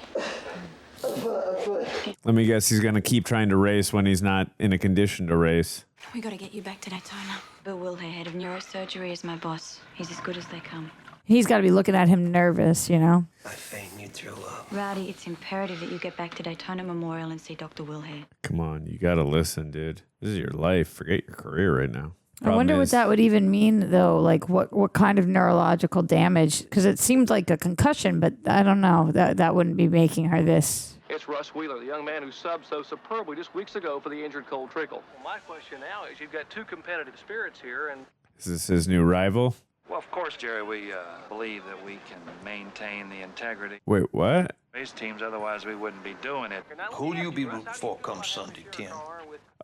Let me guess, he's going to keep trying to race when he's not in a condition to race. We gotta get you back to Daytona. Bill Wilhare, head of neurosurgery, is my boss. He's as good as they come. He's got to be looking at him nervous, you know? I faint you threw up. Rowdy, it's imperative that you get back to Daytona Memorial and see Dr. Wilhare. Come on, you got to listen, dude. This is your life. Forget your career right now. I wonder what is- that would even mean, though. Like, what kind of neurological damage? Because it seemed like a concussion, but I don't know. That wouldn't be making her this. It's Russ Wheeler, the young man who subbed so superbly just weeks ago for the injured Cole Trickle. Well, my question now is you've got two competitive spirits here, and Is this his new rival? Well, of course, Jerry, we believe that we can maintain the integrity Wait, what? race teams, otherwise we wouldn't be doing it. Who do you be rooting for come Sunday, Tim?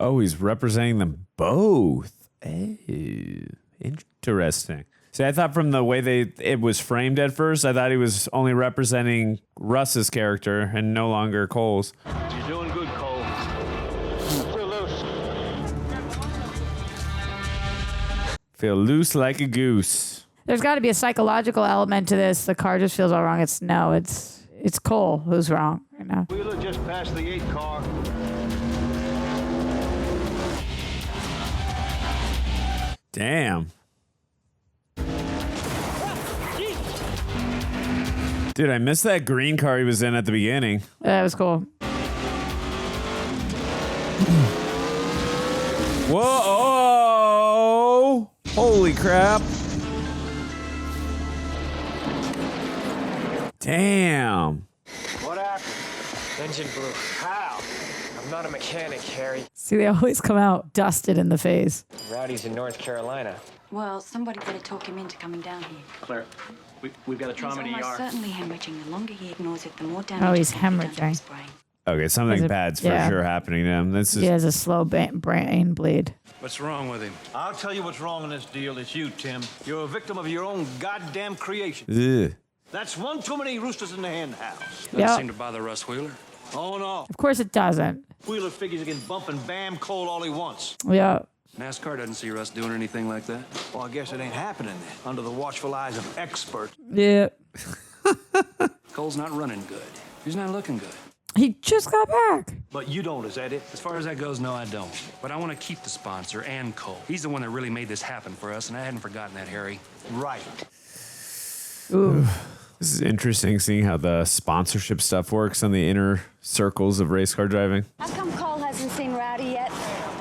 Oh, he's representing them both. Hey, interesting. See, I thought from the way it was framed at first, I thought he was only representing Russ's character and no longer Cole's. You're doing good, Cole. Feel loose. Feel loose like a goose. There's got to be a psychological element to this. The car just feels all wrong. It's Cole who's wrong right now. Wheeler just passed the 8 car. Damn. Dude, I missed that green car he was in at the beginning. That was cool. Whoa! Holy crap. Damn. What happened? Engine blew. How? I'm not a mechanic, Harry. See, they always come out dusted in the face. Rowdy's in North Carolina. Well, somebody better talk him into coming down here. Claire, we've got a trauma in He's the almost ER. certainly hemorrhaging. The longer he ignores it, the more damage. Oh, he's is gonna be done to hemorrhaging. his brain. Okay, something bad's for sure happening to him. This is. He has a slow brain bleed. What's wrong with him? I'll tell you what's wrong in this deal. It's you, Tim. You're a victim of your own goddamn creation. Ugh. That's one too many roosters in the hen house. Doesn't seem to bother Russ Wheeler. Oh, no. Of course it doesn't. Wheeler figures he can bump and bam Cole all he wants. Yeah. NASCAR doesn't see Russ doing anything like that. Well, I guess it ain't happening then, under the watchful eyes of experts. Yeah. Cole's not running good. He's not looking good. He just got back. But you don't, is that it? As far as that goes, no, I don't. But I want to keep the sponsor and Cole. He's the one that really made this happen for us, and I hadn't forgotten that, Harry. Right. Ooh. This is interesting seeing how the sponsorship stuff works on the inner circles of race car driving. How come Cole hasn't seen Rowdy yet?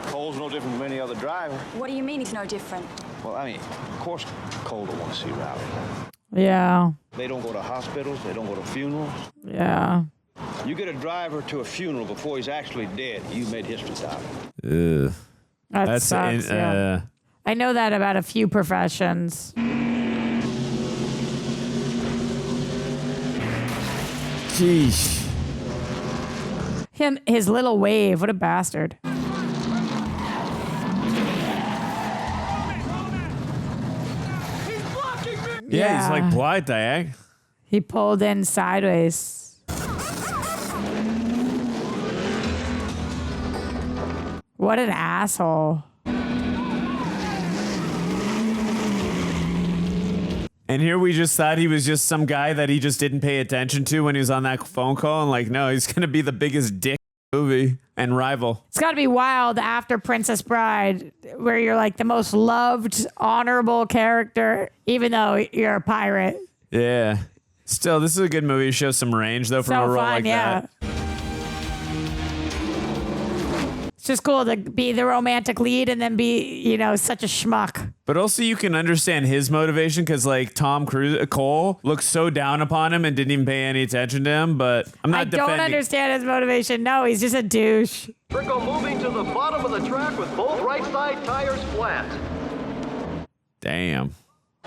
Cole's no different from any other driver. What do you mean he's no different? Well, I mean, of course Cole don't want to see Rowdy. Yeah. They don't go to hospitals. They don't go to funerals. Yeah. You get a driver to a funeral before he's actually dead, you made history, Doc. Ugh. That sucks, yeah. I know that about a few professions. Sheesh. His little wave. What a bastard. Yeah, he's like blind, Diag. He pulled in sideways. What an asshole. And here we just thought he was just some guy that he just didn't pay attention to when he was on that phone call. And like, no, he's going to be the biggest dick in the movie and rival. It's got to be wild after Princess Bride, where you're like the most loved, honorable character, even though you're a pirate. Yeah. Still, this is a good movie. It shows some range, though, from a role like that. It's just cool to be the romantic lead and then be, you know, such a schmuck. But also you can understand his motivation because, like, Cole looks so down upon him and didn't even pay any attention to him, but I'm not defending. I don't understand his motivation. No, he's just a douche. Trickle moving to the bottom of the track with both right side tires flat. Damn.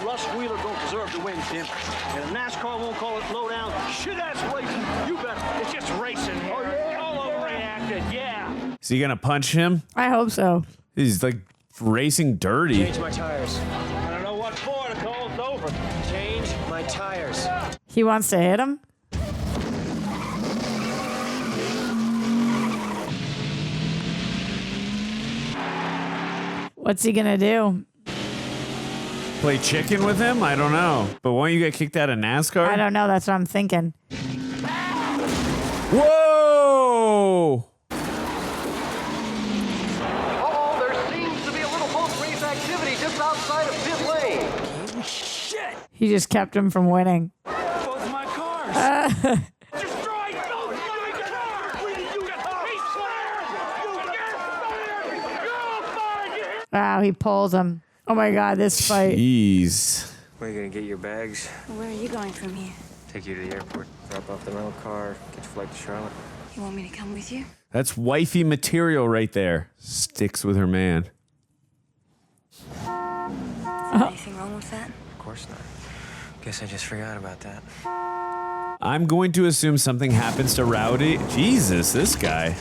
Russ Wheeler don't deserve to win, Tim. And NASCAR won't call it low down. Shit-ass racing. You better. It's just racing here. Oh, yeah? All overreacted, yeah. Is he going to punch him? I hope so. He's, like, racing dirty. Change my tires. I don't know what for, Nicole. It's over. Change my tires. He wants to hit him? What's he gonna do? Play chicken with him? I don't know. But won't you get kicked out of NASCAR? I don't know. That's what I'm thinking. Whoa! Uh-oh, there seems to be a little post-race activity just outside of pit lane. Shit! He just kept him from winning. Both my cars. Destroy both my cars! You get fired! You're fired! Wow, he pulls him. Oh my God, this fight. Jeez. Where are you gonna get your bags? Where are you going from here? Take you to the airport. Drop off the rental car. Get your flight to Charlotte. You want me to come with you? That's wifey material right there. Sticks with her man. Is there anything wrong with that? Of course not. Guess I just forgot about that. I'm going to assume something happens to Rowdy. Jesus, this guy.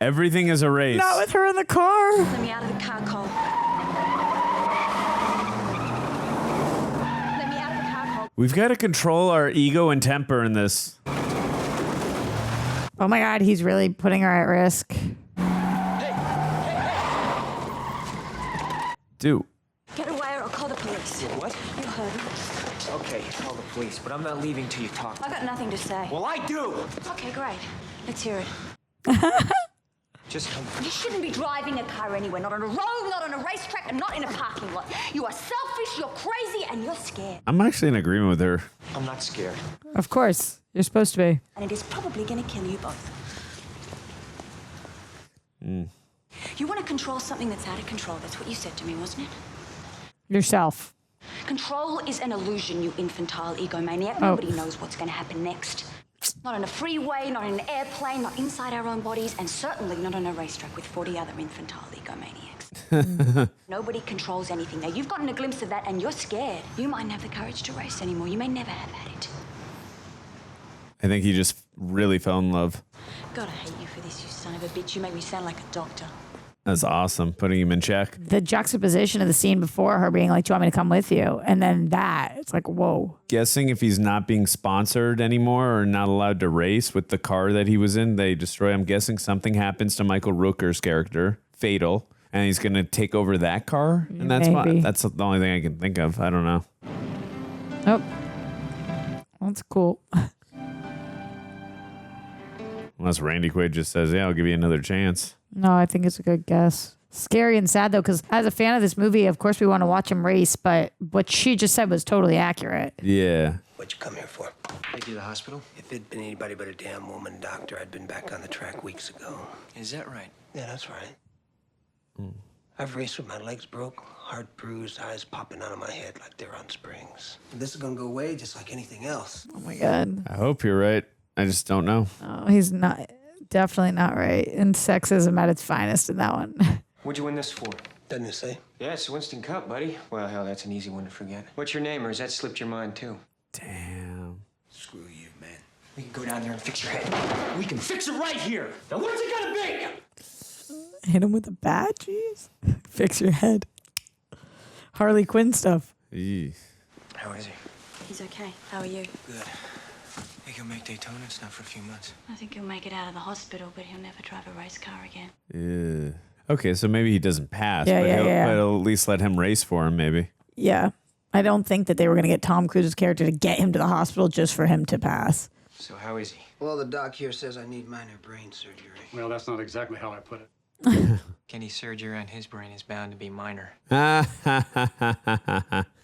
Everything is a race. Not with her in the car. Let me out of the car, Cole. Let me out of the car, Cole. We've got to control our ego and temper in this. Oh my God, he's really putting her at risk. Dude. Get away or I'll call the police. What? You heard me. Okay, call the police, but I'm not leaving till you talk. I got nothing to say. Well, I do! Okay, great. Let's hear it. Just come. You shouldn't be driving a car anywhere, not on a road, not on a racetrack, and not in a parking lot. You are selfish, you're crazy, and you're scared. I'm actually in agreement with her. I'm not scared. Of course, you're supposed to be. And it is probably going to kill you both. You want to control something that's out of control. That's what you said to me, wasn't it? Yourself. Control is an illusion, you infantile egomaniac. Oh. Nobody knows what's going to happen next. Not on a freeway, not in an airplane, not inside our own bodies, and certainly not on a racetrack with 40 other infantile egomaniacs. Nobody controls anything. Now, you've gotten a glimpse of that, and you're scared. You mightn't have the courage to race anymore. You may never have had it. I think he just really fell in love. God, I hate you for this, you son of a bitch. You make me sound like a doctor. That's awesome. Putting him in check. The juxtaposition of the scene before her being like, do you want me to come with you? And then that, it's like, whoa. Guessing if he's not being sponsored anymore or not allowed to race with the car that he was in, they destroy. I'm guessing something happens to Michael Rooker's character, fatal, and he's going to take over that car. And that's that's the only thing I can think of. I don't know. Oh, that's cool. Unless Randy Quaid just says, yeah, I'll give you another chance. No, I think it's a good guess. Scary and sad, though, because as a fan of this movie, of course, we want to watch him race, but what she just said was totally accurate. Yeah. What'd you come here for? Take you to the hospital? If it'd been anybody but a damn woman doctor, I'd been back on the track weeks ago. Is that right? Yeah, that's right. I've raced with my legs broke, heart bruised, eyes popping out of my head like they're on springs. This is gonna go away just like anything else. Oh, my God. I hope you're right. I just don't know. Oh, he's not. Definitely not right. And sexism at its finest in that one. What'd you win this for? Doesn't it say? Yeah, it's the Winston Cup, buddy. Well, hell, that's an easy one to forget. What's your name, or has that slipped your mind, too? Damn. Screw you, man. We can go down there and fix your head. We can fix it right here. Now, what's it gonna be? Hit him with a bat, jeez. Fix your head. Harley Quinn stuff. How is he? He's okay. How are you? Good. Think he'll make Daytona? It's not for a few months. I think he'll make it out of the hospital, but he'll never drive a race car again. Yeah. Okay, so maybe he doesn't pass, Yeah, but, yeah. but at least let him race for him, maybe. Yeah. I don't think that they were going to get Tom Cruise's character to get him to the hospital just for him to pass. So how is he? Well, the doc here says I need minor brain surgery. Well, that's not exactly how I put it. Any surgery on his brain is bound to be minor.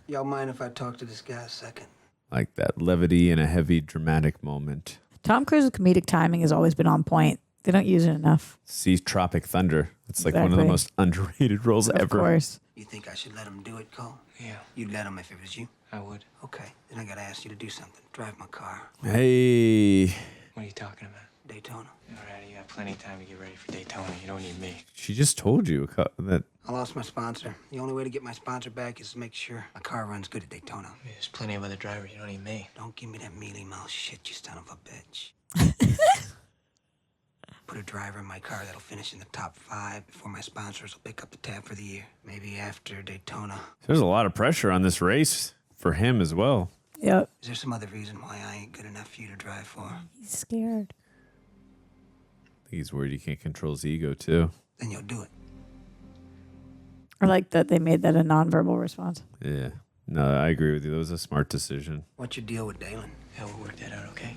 Y'all mind if I talk to this guy a second? Like that levity in a heavy, dramatic moment. Tom Cruise's comedic timing has always been on point. They don't use it enough. See Tropic Thunder. It's like one of the most underrated roles ever. Of course. You think I should let him do it, Cole? Yeah. You'd let him if it was you? I would. Okay, then I gotta ask you to do something. Drive my car. Hey. What are you talking about? Daytona. All right, you have plenty of time to get ready for Daytona. You don't need me. She just told you that. I lost my sponsor. The only way to get my sponsor back is to make sure my car runs good at Daytona. There's plenty of other drivers. You don't need me. Don't give me that mealy mouth shit, you son of a bitch. Put a driver in my car that'll finish in the top 5 before my sponsors will pick up the tab for the year. Maybe after Daytona. There's a lot of pressure on this race for him as well. Yep. Is there some other reason why I ain't good enough for you to drive for? He's scared. I think he's worried he can't control his ego, too. Then you'll do it. I like that they made that a nonverbal response. Yeah. No, I agree with you. That was a smart decision. What's your deal with Dalen? Yeah, we'll work that out, okay?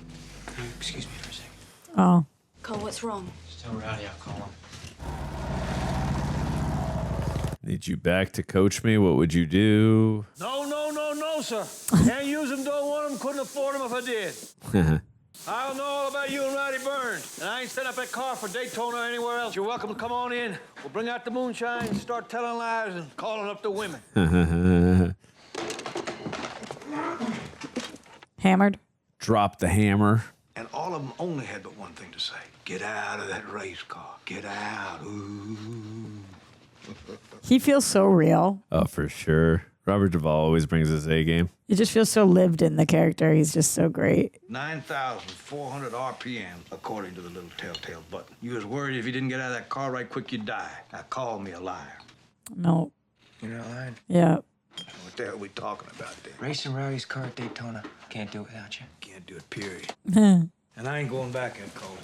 Excuse me for a second. Oh. Cole, what's wrong? Just tell Rowdy I'll call him. Need you back to coach me? What would you do? No, sir. Can't use them, don't want them, couldn't afford them if I did. I don't know all about you and Rowdy Burns, and I ain't set up that car for Daytona or anywhere else. You're welcome to come on in. We'll bring out the moonshine, start telling lies and calling up the women. Hammered. Drop the hammer. And all of them only had but one thing to say. Get out of that race car. Get out. Ooh. He feels so real. Oh, for sure. Robert Duvall always brings his A game. It just feels so lived in the character. He's just so great. 9,400 RPM, according to the little telltale button. You was worried if you didn't get out of that car right quick, you'd die. Now call me a liar. No. You're not lying. Yeah. What the hell are we talking about then? Racing Rowdy's car at Daytona. Can't do it without you. Can't do it, period. And I ain't going back in, Cole.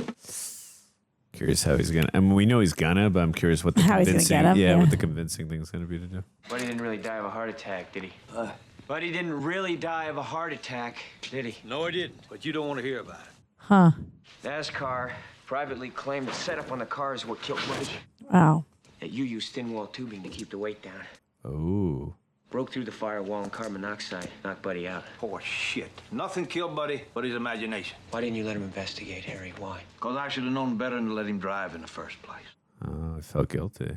Curious how he's gonna. I mean, we know he's gonna, but I'm curious what the How he's gonna convincing. get him, yeah. What the convincing thing's gonna be to do. Buddy didn't really die of a heart attack, did he? Buddy didn't really die of a heart attack, did he? No, I didn't, but you don't want to hear about it. Huh. NASCAR privately claimed the setup on the car is what killed Buddy. Wow. That you used thin wall tubing to keep the weight down. Oh. Broke through the firewall and carbon monoxide. Knocked Buddy out. Poor shit. Nothing killed Buddy but his imagination. Why didn't you let him investigate, Harry? Why? Because I should have known better than to let him drive in the first place. Oh, I felt guilty.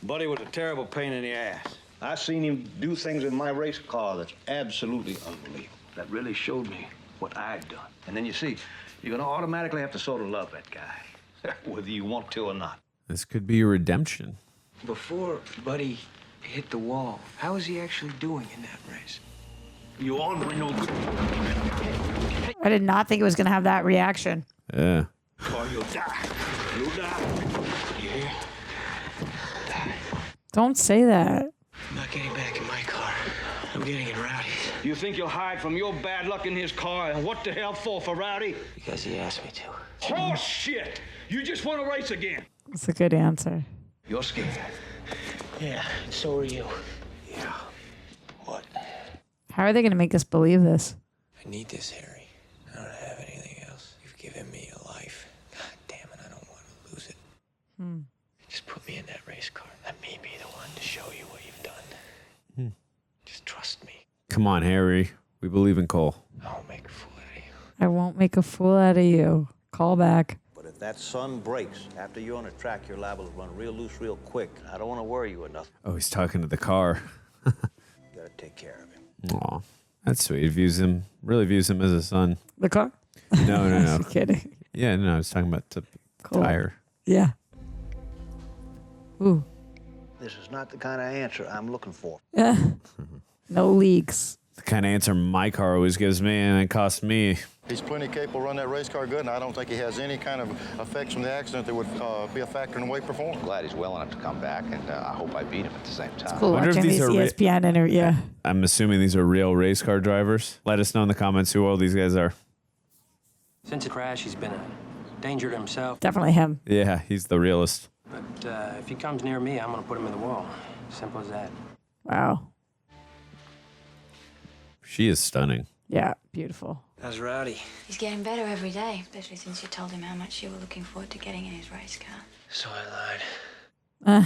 Buddy was a terrible pain in the ass. I've seen him do things in my race car that's absolutely unbelievable. That really showed me what I'd done. And then you see, you're gonna automatically have to sort of love that guy, whether you want to or not. This could be redemption. Before Buddy hit the wall, how was he actually doing in that race? You ornery no good. I did not think it was going to have that reaction. Yeah. Or you'll die. You'll die. Yeah. Die. Don't say that. I'm not getting back in my car. I'm getting in Rowdy's. You think you'll hide from your bad luck in his car, and what the hell for Rowdy? Because he asked me to. Horse shit! You just want to race again. That's a good answer. You're scared. Yeah, so are you. Yeah. What? How are they going to make us believe this? I need this, Harry. I don't have anything else. You've given me a life. God damn it, I don't want to lose it. Just put me in that race car. Let me be the one to show you what you've done. Just trust me. Come on, Harry. We believe in Cole. I won't make a fool out of you. I won't make a fool out of you. Call back. But if that sun breaks after you're on a track, you're liable to run real loose real quick. I don't want to worry you enough. Oh, he's talking to the car. You gotta take care of him. Aw, that's sweet. He really views him as a son. The car? No. I'm kidding. Yeah, no, I was talking about the tire. Yeah. Ooh. This is not the kind of answer I'm looking for. No leaks. The kind of answer my car always gives me, and it costs me. He's plenty capable of running that race car good, and I don't think he has any kind of effects from the accident that would be a factor in the way he performed. I'm glad he's well enough to come back, and I hope I beat him at the same time. Cool. wonder if Watching these these are ESPN interviews. Yeah. I'm assuming these are real race car drivers. Let us know in the comments who all these guys are. Since the crash, he's been a danger to himself. Definitely him. Yeah, he's the realest. But if he comes near me, I'm going to put him in the wall. Simple as that. Wow. She is stunning. Yeah. Beautiful. How's Rowdy? He's getting better every day, especially since you told him how much you were looking forward to getting in his race car. So I lied.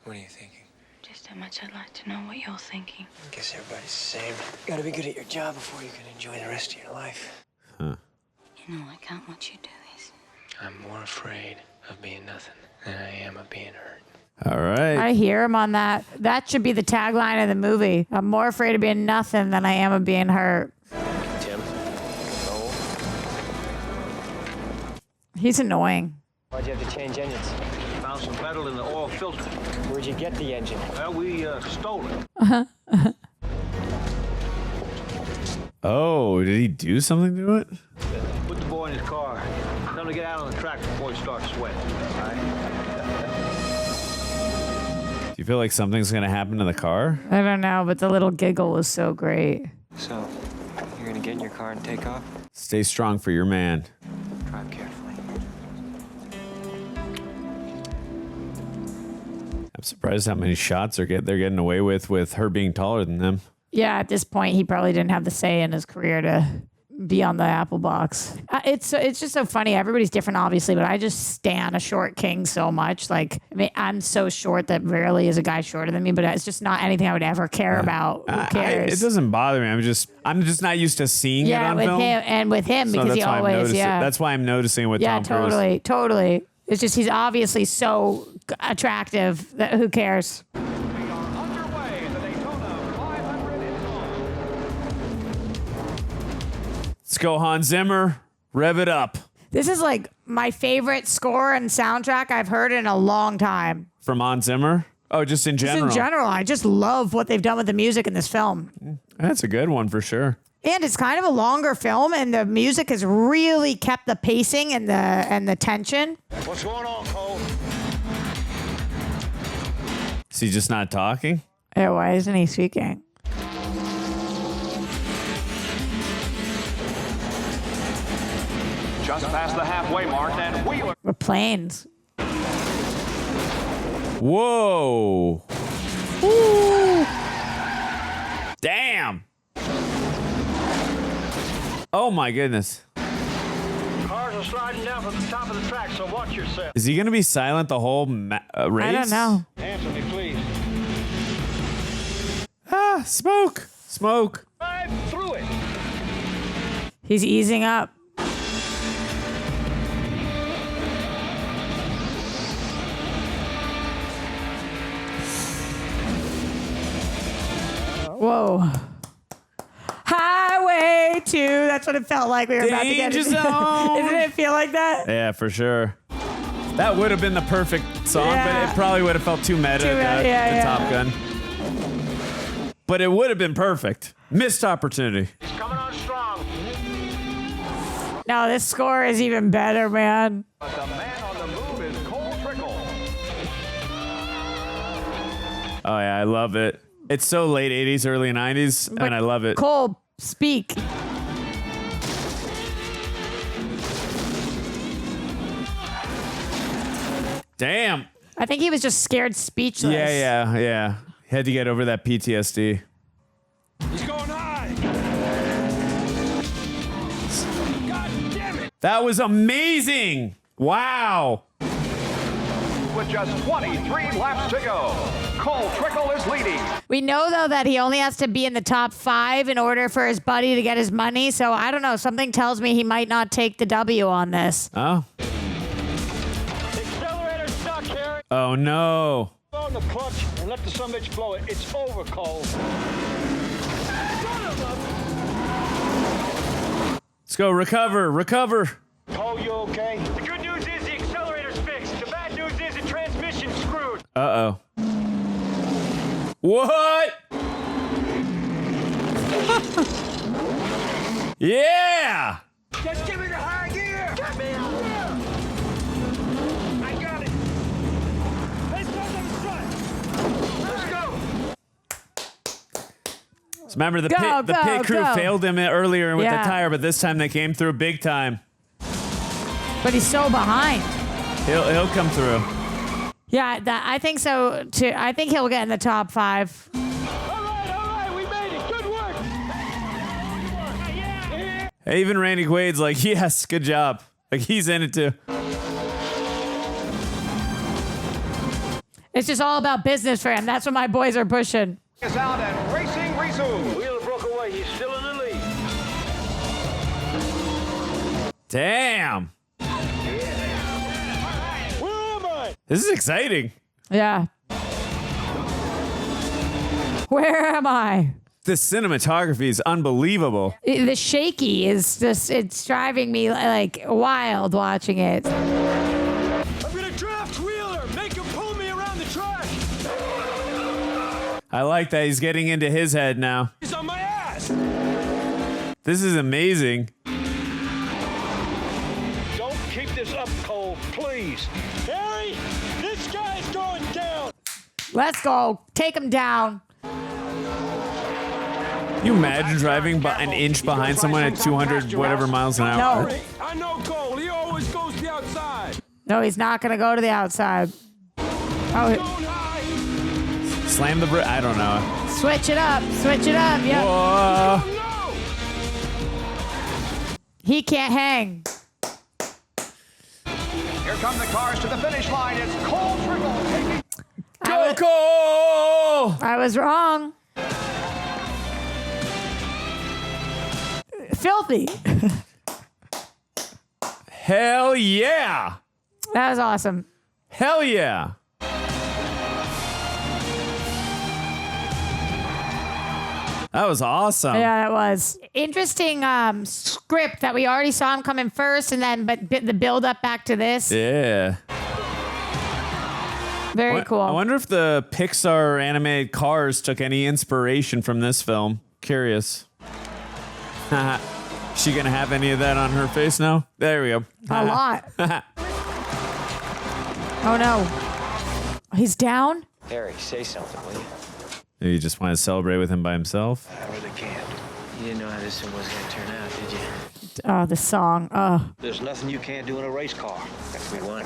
What are you thinking? Just how much I'd like to know what you're thinking. I guess everybody's the same. You gotta be good at your job before you can enjoy the rest of your life. Huh. You know I can't watch you do this. I'm more afraid of being nothing than I am of being hurt. All right. I hear him on that. That should be the tagline of the movie. I'm more afraid of being nothing than I am of being hurt. Tim? No. He's annoying. Why'd you have to change engines? Found some metal in the oil filter. Where'd you get the engine? Well, we stole it. Oh, did he do something to it? Put the boy in his car. Tell him to get out on the track before he starts sweating. All right? Do you feel like something's going to happen to the car? I don't know, but the little giggle was so great. So, you're gonna get in your car and take off? Stay strong for your man. Drive carefully. I'm surprised how many shots they're getting away with her being taller than them. Yeah, at this point, he probably didn't have the say in his career to be on the Apple box. It's just so funny. Everybody's different, obviously, but I just stan a short king so much. Like, I mean, I'm so short that rarely is a guy shorter than me, but it's just not anything I would ever care about. Who cares? It doesn't bother me. I'm just not used to seeing it on with film. him and with him So because he that's why I'm always, noticing- yeah. That's why I'm noticing it with Tom Cruise. Totally. It's just he's obviously so attractive that who cares? Let's go, Hans Zimmer. Rev it up. This is like my favorite score and soundtrack I've heard in a long time. From Hans Zimmer? Oh, just in general. Just in general, I just love what they've done with the music in this film. That's a good one for sure. And it's kind of a longer film, and the music has really kept the pacing and the tension. What's going on, Cole? Is he just not talking? Yeah, why isn't he speaking? Just past the halfway mark, and Wheeler. We're planes. Whoa. Ooh. Damn. Oh my goodness. Cars are sliding down from the top of the track, so watch yourself. Is he going to be silent the whole race? I don't know. Answer me, please. Ah, smoke. Smoke. Drive through it. He's easing up. Whoa. Highway 2. That's what it felt like we were about to get Danger into. zone. Doesn't it feel like that? Yeah, for sure. That would have been the perfect song, but it probably would have felt too meta to Top Gun. But it would have been perfect. Missed opportunity. Coming on strong. No, this score is even better, man. But the man on the move is Cole Trickle. Oh, yeah, I love it. It's so late 80s, early 90s, and I love it. Cole, speak. Damn. I think he was just scared speechless. Yeah. Had to get over that PTSD. He's going high. God damn it. That was amazing. Wow. With just 23 laps to go, Cole Trickle is leading. We know, though, that he only has to be in the top 5 in order for his buddy to get his money. So I don't know. Something tells me he might not take the W on this. Oh. Accelerator stuck, Harry. Oh, no. Go on the clutch and let the sumbitch blow it. It's over, Cole. Let's go. Recover. Cole, you okay? The good news is the accelerator's fixed. The bad news is the transmission's screwed. Uh-oh. What? Yeah. Just give me the high gear. Get me out there. I got it. Let's go to the front. Let's go. So remember, the pit crew failed him earlier with the tire, but this time they came through big time. But he's so behind. He'll come through. Yeah, I think so, too. I think he'll get in the top 5. All right, we made it. Good work. Hey, even Randy Quaid's like, yes, good job. Like, he's in it, too. It's just all about business for him. That's what my boys are pushing. Is out and racing resumes. Wheeler broke away. He's still in the lead. Damn. Where am I? This is exciting. Yeah. Where am I? The cinematography is unbelievable. The shaky is just, it's driving me like wild watching it. I'm gonna draft Wheeler. Make him pull me around the track. I like that. He's getting into his head now. He's on my ass. This is amazing. Don't keep this up, Cole, please. Harry, this guy's going down. Let's go. Take him down. Can you imagine driving an inch behind someone at 200 whatever miles an hour? No. I know Cole. He always goes to the outside. No, he's not going to go to the outside. Oh, Slam the brake. I don't know. switch it up. Yep. Whoa. He can't hang. Here come the cars to the finish line. It's Cole Trickle taking. Go, Cole! I was wrong. Filthy. Hell yeah! That was awesome. Hell yeah! That was awesome. Yeah, that was interesting. Script that we already saw him coming first, and then but the build up back to this. Yeah. Very cool. I wonder if the Pixar animated Cars took any inspiration from this film. Curious. She gonna have any of that on her face now? There we go. A lot. Oh no. He's down? Harry, say something, will you? Maybe you just want to celebrate with him by himself? I really can't. You didn't know how this one was going to turn out, did you? Oh, the song. Oh. There's nothing you can't do in a race car. We won.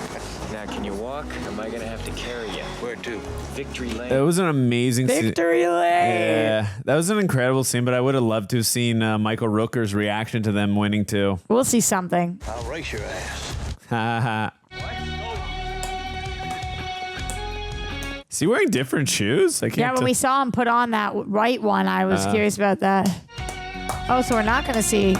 Now, can you walk? Or am I going to have to carry you? Where to? Victory Lane. It was an amazing scene. Victory Lane. Yeah, that was an incredible scene, but I would have loved to have seen Michael Rooker's reaction to them winning too. We'll see something. I'll race your ass. Ha Is he wearing different shoes? I can't Yeah, when we saw him put on that white one, I was curious about that. Oh, so we're not going to see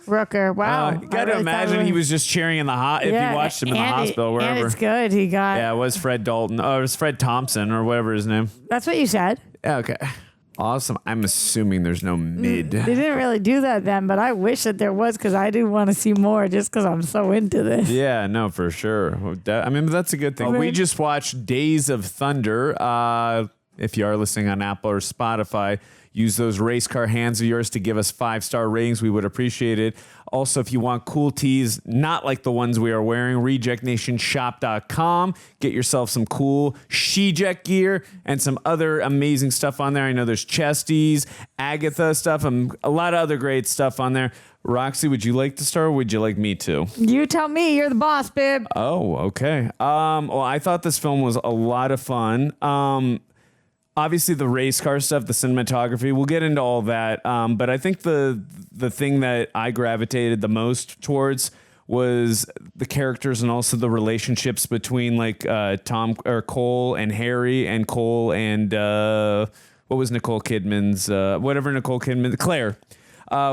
Rooker. Wow. You got to imagine he was just cheering in the if you watched him in the hospital, wherever. And it's good. He got. Yeah, it was Fred Dalton. Oh, it was Fred Thompson or whatever his name. That's what you said. Yeah, okay. Awesome. I'm assuming there's no mid. They didn't really do that then, but I wish that there was because I do want to see more just because I'm so into this. Yeah, no, for sure. I mean, that's a good thing. We just watched Days of Thunder. If you are listening on Apple or Spotify, use those race car hands of yours to give us 5-star ratings. We would appreciate it. Also, if you want cool tees, not like the ones we are wearing, rejectnationshop.com. Get yourself some cool She-Jet gear and some other amazing stuff on there. I know there's chesties, Agatha stuff, and a lot of other great stuff on there. Roxy, would you like to start or would you like me to? You tell me. You're the boss, babe. Oh, okay. Well, I thought this film was a lot of fun. Obviously, the race car stuff, the cinematography, we'll get into all that. But I think the thing that I gravitated the most towards was the characters and also the relationships between like Cole and Harry and Cole and what was Nicole Kidman's Claire.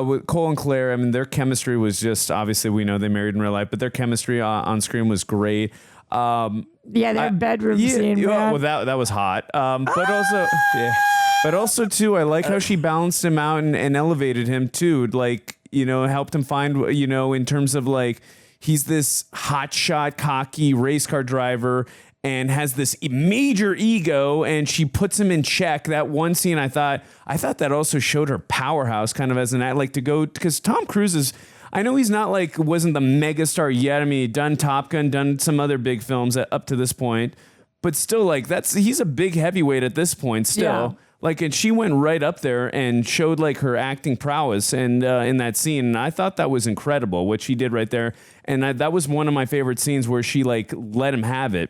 With Cole and Claire, I mean, their chemistry was just, obviously we know they married in real life, but their chemistry on screen was great. Their bedroom scene. Well, that was hot. But also too, I like how she balanced him out and elevated him too. Like, helped him find, in terms of like, he's this hotshot, cocky race car driver and has this major ego, and she puts him in check. That one scene, I thought that also showed her powerhouse, kind of as an act, like to go, because Tom Cruise is. I know he's not wasn't the megastar yet. I mean, he'd done Top Gun, done some other big films up to this point, but still, he's a big heavyweight at this point still. Yeah. And she went right up there and showed her acting prowess and in that scene. And I thought that was incredible what she did right there. And that was one of my favorite scenes where she let him have it.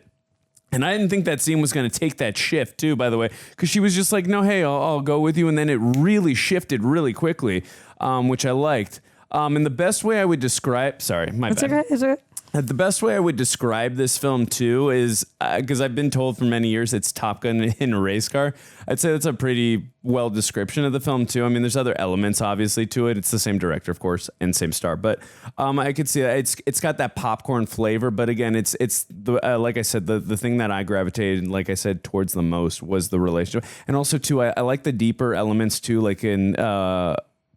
And I didn't think that scene was going to take that shift too, by the way, because she was just no, hey, I'll go with you. And then it really shifted really quickly, which I liked. And the best way I would describe, sorry, my bad. Okay. Is it? The best way I would describe this film too is because I've been told for many years it's Top Gun in a race car. I'd say that's a pretty well description of the film too. I mean, there's other elements obviously to it. It's the same director, of course, and same star, but I could see that it's got that popcorn flavor. But again, it's the like I said, the thing that I gravitated, like I said, towards the most was the relationship, and also too, I like the deeper elements too, like in.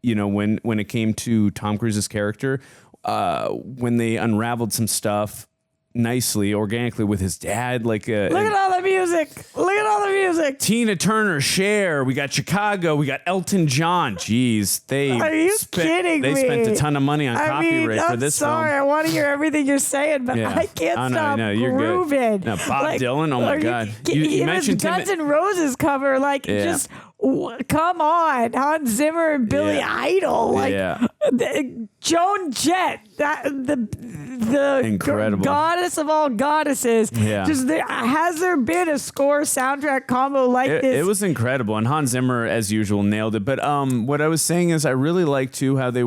When it came to Tom Cruise's character, when they unraveled some stuff nicely, organically with his dad, look at all the music. Look at all the music. Tina Turner, Cher, we got Chicago, we got Elton John. Jeez, are you kidding me? They spent a ton of money on copyright for this film. I'm sorry, I want to hear everything you're saying, but I can't stop grooving. No, Bob Dylan, oh my God. You mentioned Guns N' Roses cover, just... Come on, Hans Zimmer and Billy Idol, Joan Jett, the incredible goddess of all goddesses. Yeah. Has there been a score soundtrack combo like this? It was incredible, and Hans Zimmer, as usual, nailed it. But what I was saying is, I really like too how they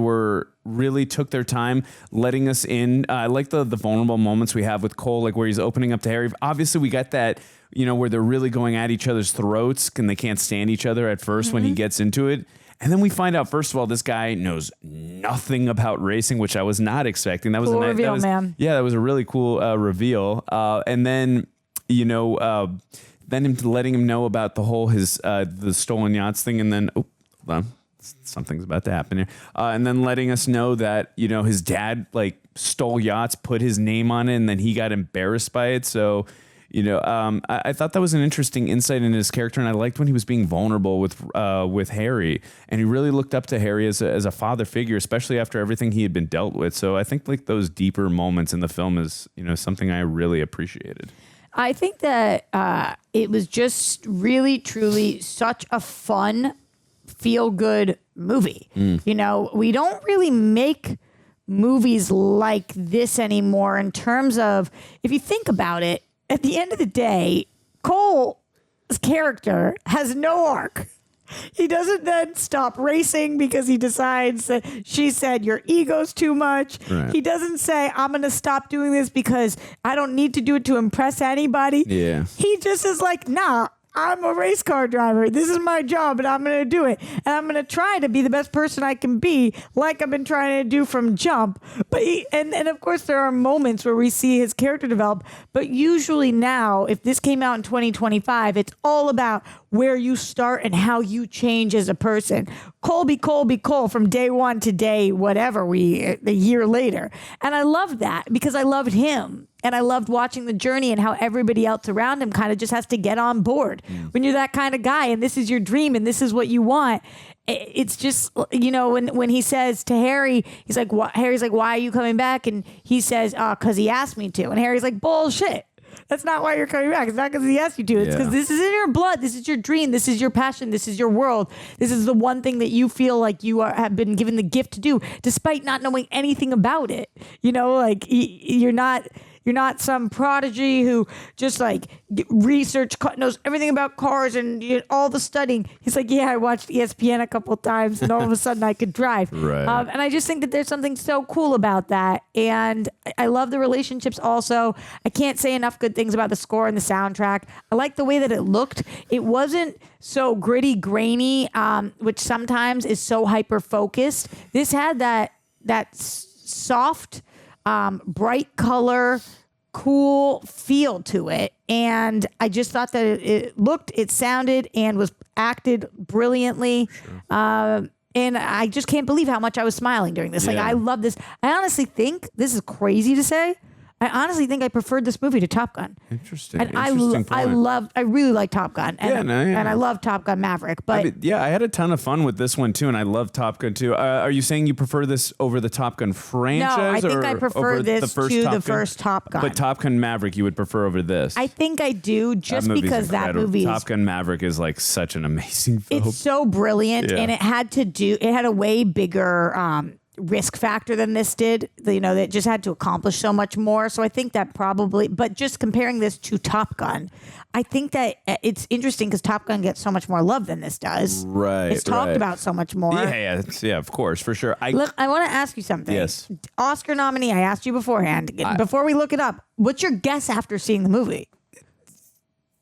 really took their time letting us in. I like the vulnerable moments we have with Cole, where he's opening up to Harry. Obviously, we got that. Where they're really going at each other's throats and they can't stand each other at first when he gets into it. And then we find out, first of all, this guy knows nothing about racing, which I was not expecting. That was cool a nice reveal, man. Yeah, that was a really cool reveal. And then, then him letting him know about the whole the stolen yachts thing. And then, hold on, something's about to happen here. And then letting us know that, his dad stole yachts, put his name on it, and then he got embarrassed by it. So, I thought that was an interesting insight into his character, and I liked when he was being vulnerable with Harry, and he really looked up to Harry as a father figure, especially after everything he had been dealt with. So I think those deeper moments in the film is something I really appreciated. I think that it was just really, truly such a fun, feel-good movie. We don't really make movies like this anymore in terms of, if you think about it, at the end of the day, Cole's character has no arc. He doesn't then stop racing because he decides that she said your ego's too much. Right. He doesn't say, I'm going to stop doing this because I don't need to do it to impress anybody. Yeah. He just is like, nah, I'm a race car driver. This is my job, and I'm going to do it. And I'm going to try to be the best person I can be, like I've been trying to do from jump. But and of course, there are moments where we see his character develop. But usually now, if this came out in 2025, it's all about where you start and how you change as a person. Cole from day one to day, whatever, a year later. And I loved that because I loved him. And I loved watching the journey and how everybody else around him kind of just has to get on board. When you're that kind of guy and this is your dream and this is what you want, it's just, you know, when he says to Harry, he's like, Harry's like, why are you coming back? And he says, because he asked me to. And Harry's like, bullshit. That's not why you're coming back. It's not because he asked you to. It's because this is in your blood. This is your dream. This is your passion. This is your world. This is the one thing that you feel like you have been given the gift to do, despite not knowing anything about it. You know, like you're not some prodigy who just like knows everything about cars and all the studying. He's like, yeah, I watched ESPN a couple of times and all of a sudden I could drive. Right. And I just think that there's something so cool about that. And I love the relationships also. I can't say enough good things about the score and the soundtrack. I like the way that it looked. It wasn't so gritty, grainy, which sometimes is so hyper focused. This had that soft, bright color, cool feel to it. And I just thought that it sounded and was acted brilliantly. Sure. And I just can't believe how much I was smiling during this. Like, I love this. I honestly think, this is crazy to say, I honestly think I preferred this movie to Top Gun. Interesting. And I really like Top Gun. And, and I love Top Gun Maverick. But I had a ton of fun with this one too, and I love Top Gun too. Are you saying you prefer this over the Top Gun franchise? No, I think I prefer this to the first Top Gun. But Top Gun Maverick you would prefer over this? I think I do, just because that movie Top Gun Maverick is like such an amazing film. It's so brilliant, and it had a way bigger risk factor than this did. You know, that just had to accomplish so much more. So I think that probably, but just comparing this to Top Gun, I think that it's interesting because Top Gun gets so much more love than this does. Right. It's talked about so much more. Yeah, of course, for sure. Look, I want to ask you something. Yes. Oscar nominee, I asked you beforehand. Before we look it up, what's your guess after seeing the movie?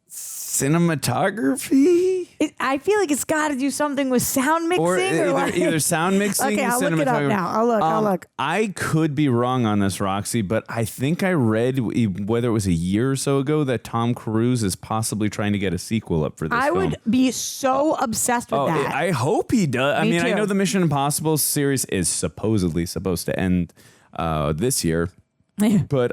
Cinematography? I feel like it's got to do something with sound mixing. Or either sound mixing okay, I'll look it up now. I'll look. I could be wrong on this, Roxy, but I think I read, whether it was a year or so ago, that Tom Cruise is possibly trying to get a sequel up for this film. I would be so obsessed with that. I hope he does. Me too. I know the Mission Impossible series is supposedly supposed to end this year, but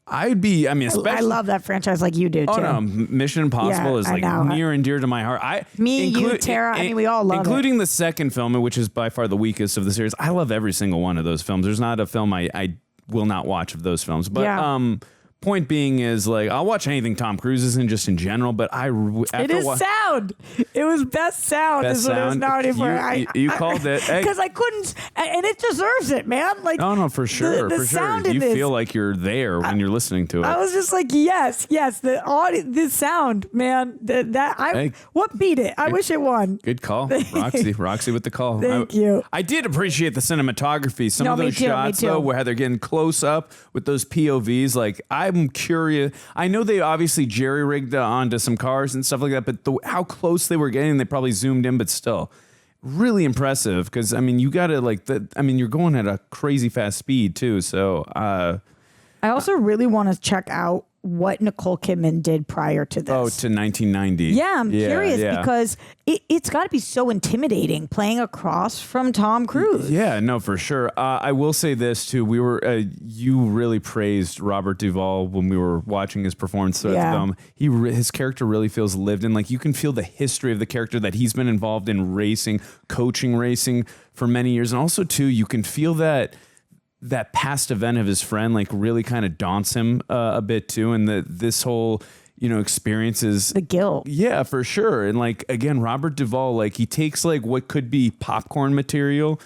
especially, I love that franchise like you do too. Oh no, Mission Impossible is like near and dear to my heart. You, Tara, we all love including the second film, which is by far the weakest of the series. I love every single one of those films. There's not a film I will not watch of those films. But point being is, like, I'll watch anything Tom Cruise is in, just in general. But it is sound. It was best sound. Is what it was nominated for. You called it because I couldn't, and it deserves it, man. Like, no, for sure, the for sound sure. You in feel like you're there when you're listening to it. I was just like, yes. The audio, the sound, man. What beat it? I wish it won. Good call, Roxy with the call. Thank you. I did appreciate the cinematography. Some of those shots, though, where they're getting close up with those POVs. Like, I'm curious. I know they obviously jerry-rigged onto some cars and stuff like that, but how close they were getting, they probably zoomed in, but still. Really impressive, because, you got to, you're going at a crazy fast speed, too, so. I also really want to check out what Nicole Kidman did prior to this. Oh, to 1990. Yeah, I'm curious because it's got to be so intimidating playing across from Tom Cruise. Yeah, no, for sure. I will say this too. We were you really praised Robert Duvall when we were watching his performance throughout the film. His character really feels lived in. Like, you can feel the history of the character, that he's been involved in racing, coaching racing for many years, and also too, you can feel that past event of his friend, like, really kind of daunts him a bit too, and this whole experience is the guilt. Yeah, for sure. And, like, again, Robert Duvall, like, he takes, like, what could be popcorn material,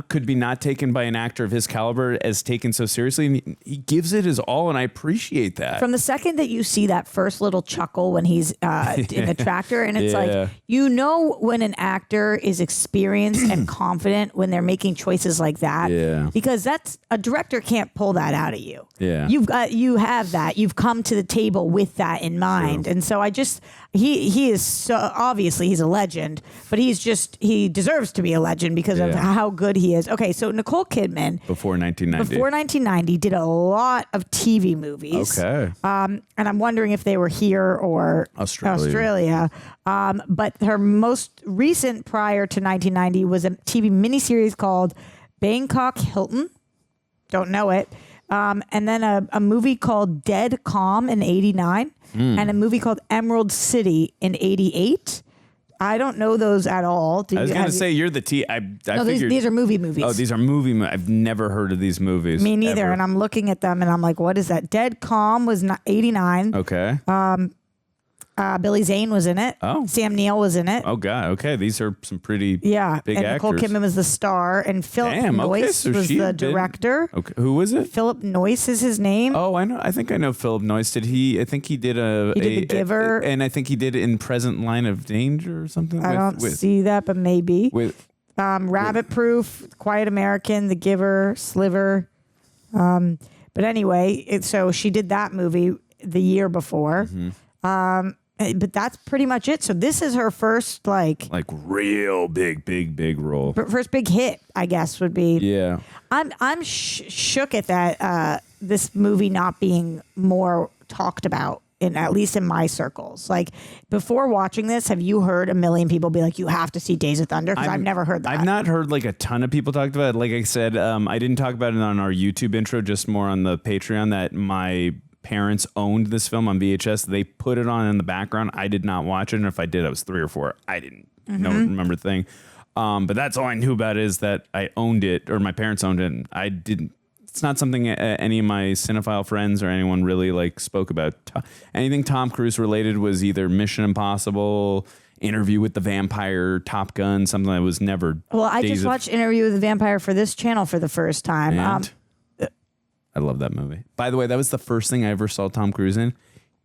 could be not taken by an actor of his caliber as taken so seriously, and he gives it his all, and I appreciate that. From the second that you see that first little chuckle when he's in the tractor, and it's like, when an actor is experienced and confident when they're making choices like that, because a director can't pull that out of you. Yeah. You have that. You've come to the table with that in mind. And so he is so obviously he's a legend, but he deserves to be a legend because of how good he is. Okay, so Nicole Kidman Before 1990 did a lot of TV movies. Okay. And I'm wondering if they were here or Australia. But her most recent prior to 1990 was a TV miniseries called Bangkok Hilton. Don't know it. And then a movie called Dead Calm in 89 and a movie called Emerald City in 88. I don't know those at all. I was going to say you're the these are movies. Oh, these are movie. I've never heard of these movies. Me neither. Ever. And I'm looking at them and I'm like, what is that? Dead Calm was 89. Okay. Billy Zane was in it. Oh. Sam Neill was in it. Oh, God. Okay. These are some pretty big and actors. Nicole Kidman was the star, and Philip Noyce was the director. Okay. Who was it? Philip Noyce is his name. Oh, I know. I think I know Philip Noyce. I think he did The Giver. and I think he did In Present Line of Danger or something. I don't see that, but maybe. Rabbit Proof, Quiet American, The Giver, Sliver. But anyway, so she did that movie the year before. But that's pretty much it. So this is her first like real big role. First big hit, I guess, would be. Yeah. I'm shook at that this movie not being more talked about at least in my circles. Like before watching this, have you heard a million people be like, you have to see Days of Thunder? Because I've never heard that. I've not heard like a ton of people talk about it. Like I said, I didn't talk about it on our YouTube intro, just more on the Patreon that my parents owned this film on VHS. They put it on in the background. I did not watch it. And if I did, I was 3 or 4. I didn't remember the thing. But that's all I knew about it is that I owned it or my parents owned it. And I didn't. It's not something any of my cinephile friends or anyone really like spoke about. Anything Tom Cruise related was either Mission Impossible, Interview with the Vampire, Top Gun, something that was never. Well, I just watched Interview with the Vampire for this channel for the first time. I love that movie. By the way, that was the first thing I ever saw Tom Cruise in.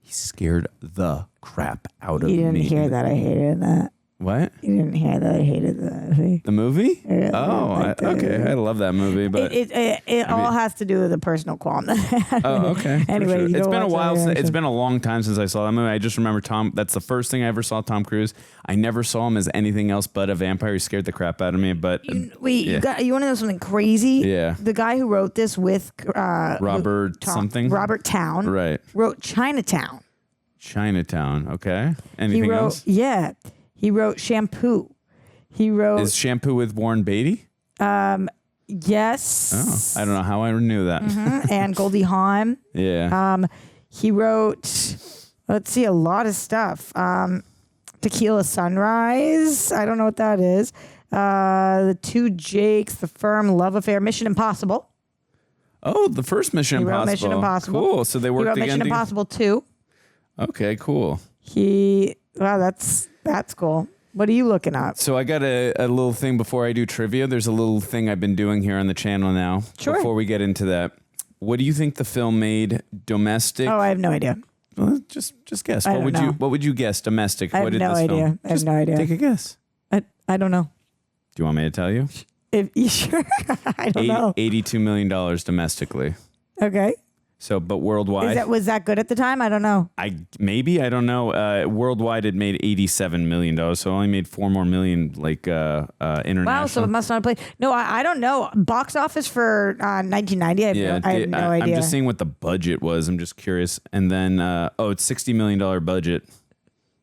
He scared the crap out of me. You didn't hear that I hated that. What? You didn't hear that I hated the movie. The movie? Yeah, okay. I love that movie, but it all has to do with a personal qualm that I had. Oh, okay. Anyway, sure. It's been a while. It's It's been a long time since I saw that movie. I just remember Tom. That's the first thing I ever saw Tom Cruise. I never saw him as anything else but a vampire. He scared the crap out of me. But you want to know something crazy? Yeah. The guy who wrote this with Robert Town, right? Wrote Chinatown. Okay. Anything else? Yeah. He wrote Shampoo. Is Shampoo with Warren Beatty? Yes. Oh, I don't know how I knew that. And Goldie Hawn. Yeah. He wrote, let's see, a lot of stuff. Tequila Sunrise. I don't know what that is. The Two Jakes, The Firm, Love Affair, Mission Impossible. Oh, the first Mission Impossible. Mission Impossible. Cool. So they worked together. together. Mission Impossible 2. Okay, cool. Wow, that's cool. What are you looking at? So I got a little thing before I do trivia. There's a little thing I've been doing here on the channel now. Sure. Before we get into that, what do you think the film made domestic? Oh, I have no idea. Well, just guess. What would you guess domestic? I have no idea. I have no idea. Take a guess. I don't know. Do you want me to tell you? If you sure? I don't know. $82 million domestically. Okay. So, but worldwide, was that good at the time? I don't know. I don't know. Worldwide, it made $87 million, so it only made $4 more million, like international. Wow, so it must not have played. No, I don't know. Box office for 1990. I have no idea. I'm just seeing what the budget was. I'm just curious. And then, it's $60 million budget.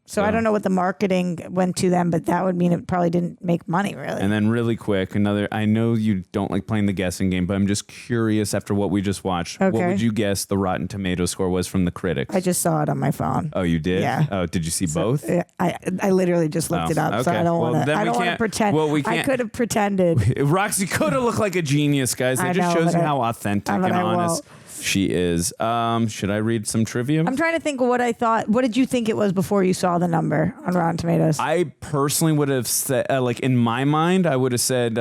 So I don't know what the marketing went to them, but that would mean it probably didn't make money, really. And then really quick, I know you don't like playing the guessing game, but I'm just curious after what we just watched. Okay. What would you guess the Rotten Tomatoes score was from the critics? I just saw it on my phone. Oh, you did? Yeah. Oh, did you see both? I literally just looked it up, so I don't want to pretend. Well, we can't. I could have pretended. Roxy could have looked like a genius, guys. It just shows you how authentic and honest she is. Should I read some trivia? I'm trying to think of what I thought. What did you think it was before you saw the number on Rotten Tomatoes? I personally would have said, in my mind, I would have said